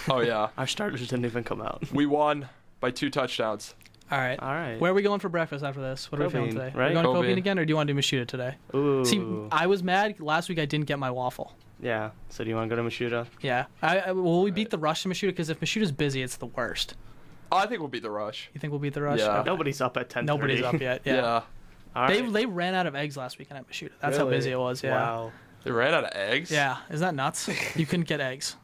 Oh yeah, Our starters didn't even come out. we won by 2 touchdowns. All right. All right. Where are we going for breakfast after this? What are we feeling Cobain, today? Are right? we going to Cobain. Cobain again, or do you want to do Mashuda today? Ooh. See, I was mad last week I didn't get my waffle. Yeah. So do you want to go to Mashuda? Yeah. Will we beat the Rush to Mashuda? Because if Mashuda's busy, it's the worst. I think we'll beat the Rush. You think we'll beat the Rush? Yeah. Okay. Nobody's up at 10:30. Nobody's up yet. Yeah. All They right. they ran out of eggs last weekend at Mashuda. That's how Really? busy it was. Yeah. Wow. They ran out of eggs. Yeah. Isn't that nuts? You couldn't get eggs.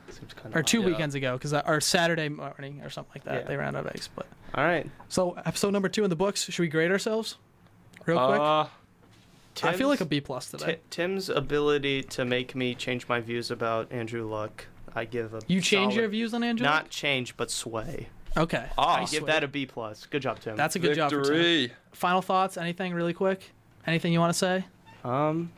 Seems kind Or of 2 Yeah. weekends ago, or Saturday morning or something like that. Yeah. They ran out of eggs. But All right. so episode number 2 in the books. Should we grade ourselves real quick? I feel like a B plus today. Tim's ability to make me change my views about Andrew Luck, I give a You change solid- your views on Angela? Not change, but sway. Okay. Ah. I Nice. give that a B plus. Good job, Tim. That's a good job for Tim. Victory. Final thoughts? Anything really quick? Anything you want to say? um.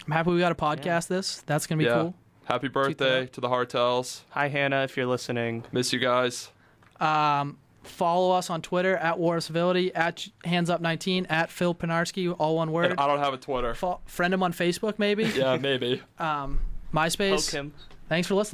I'm happy we got to podcast this. That's gonna be Yeah. cool. Happy birthday to the Hartels. Hi Hannah, if you're listening. Miss you guys. Follow us on Twitter at War of Civility, at HandsUp19, at Phil Pinarski, all one word. And I don't have a Twitter. Friend him on Facebook, maybe. Yeah, maybe. MySpace. Poke him. Thanks for listening.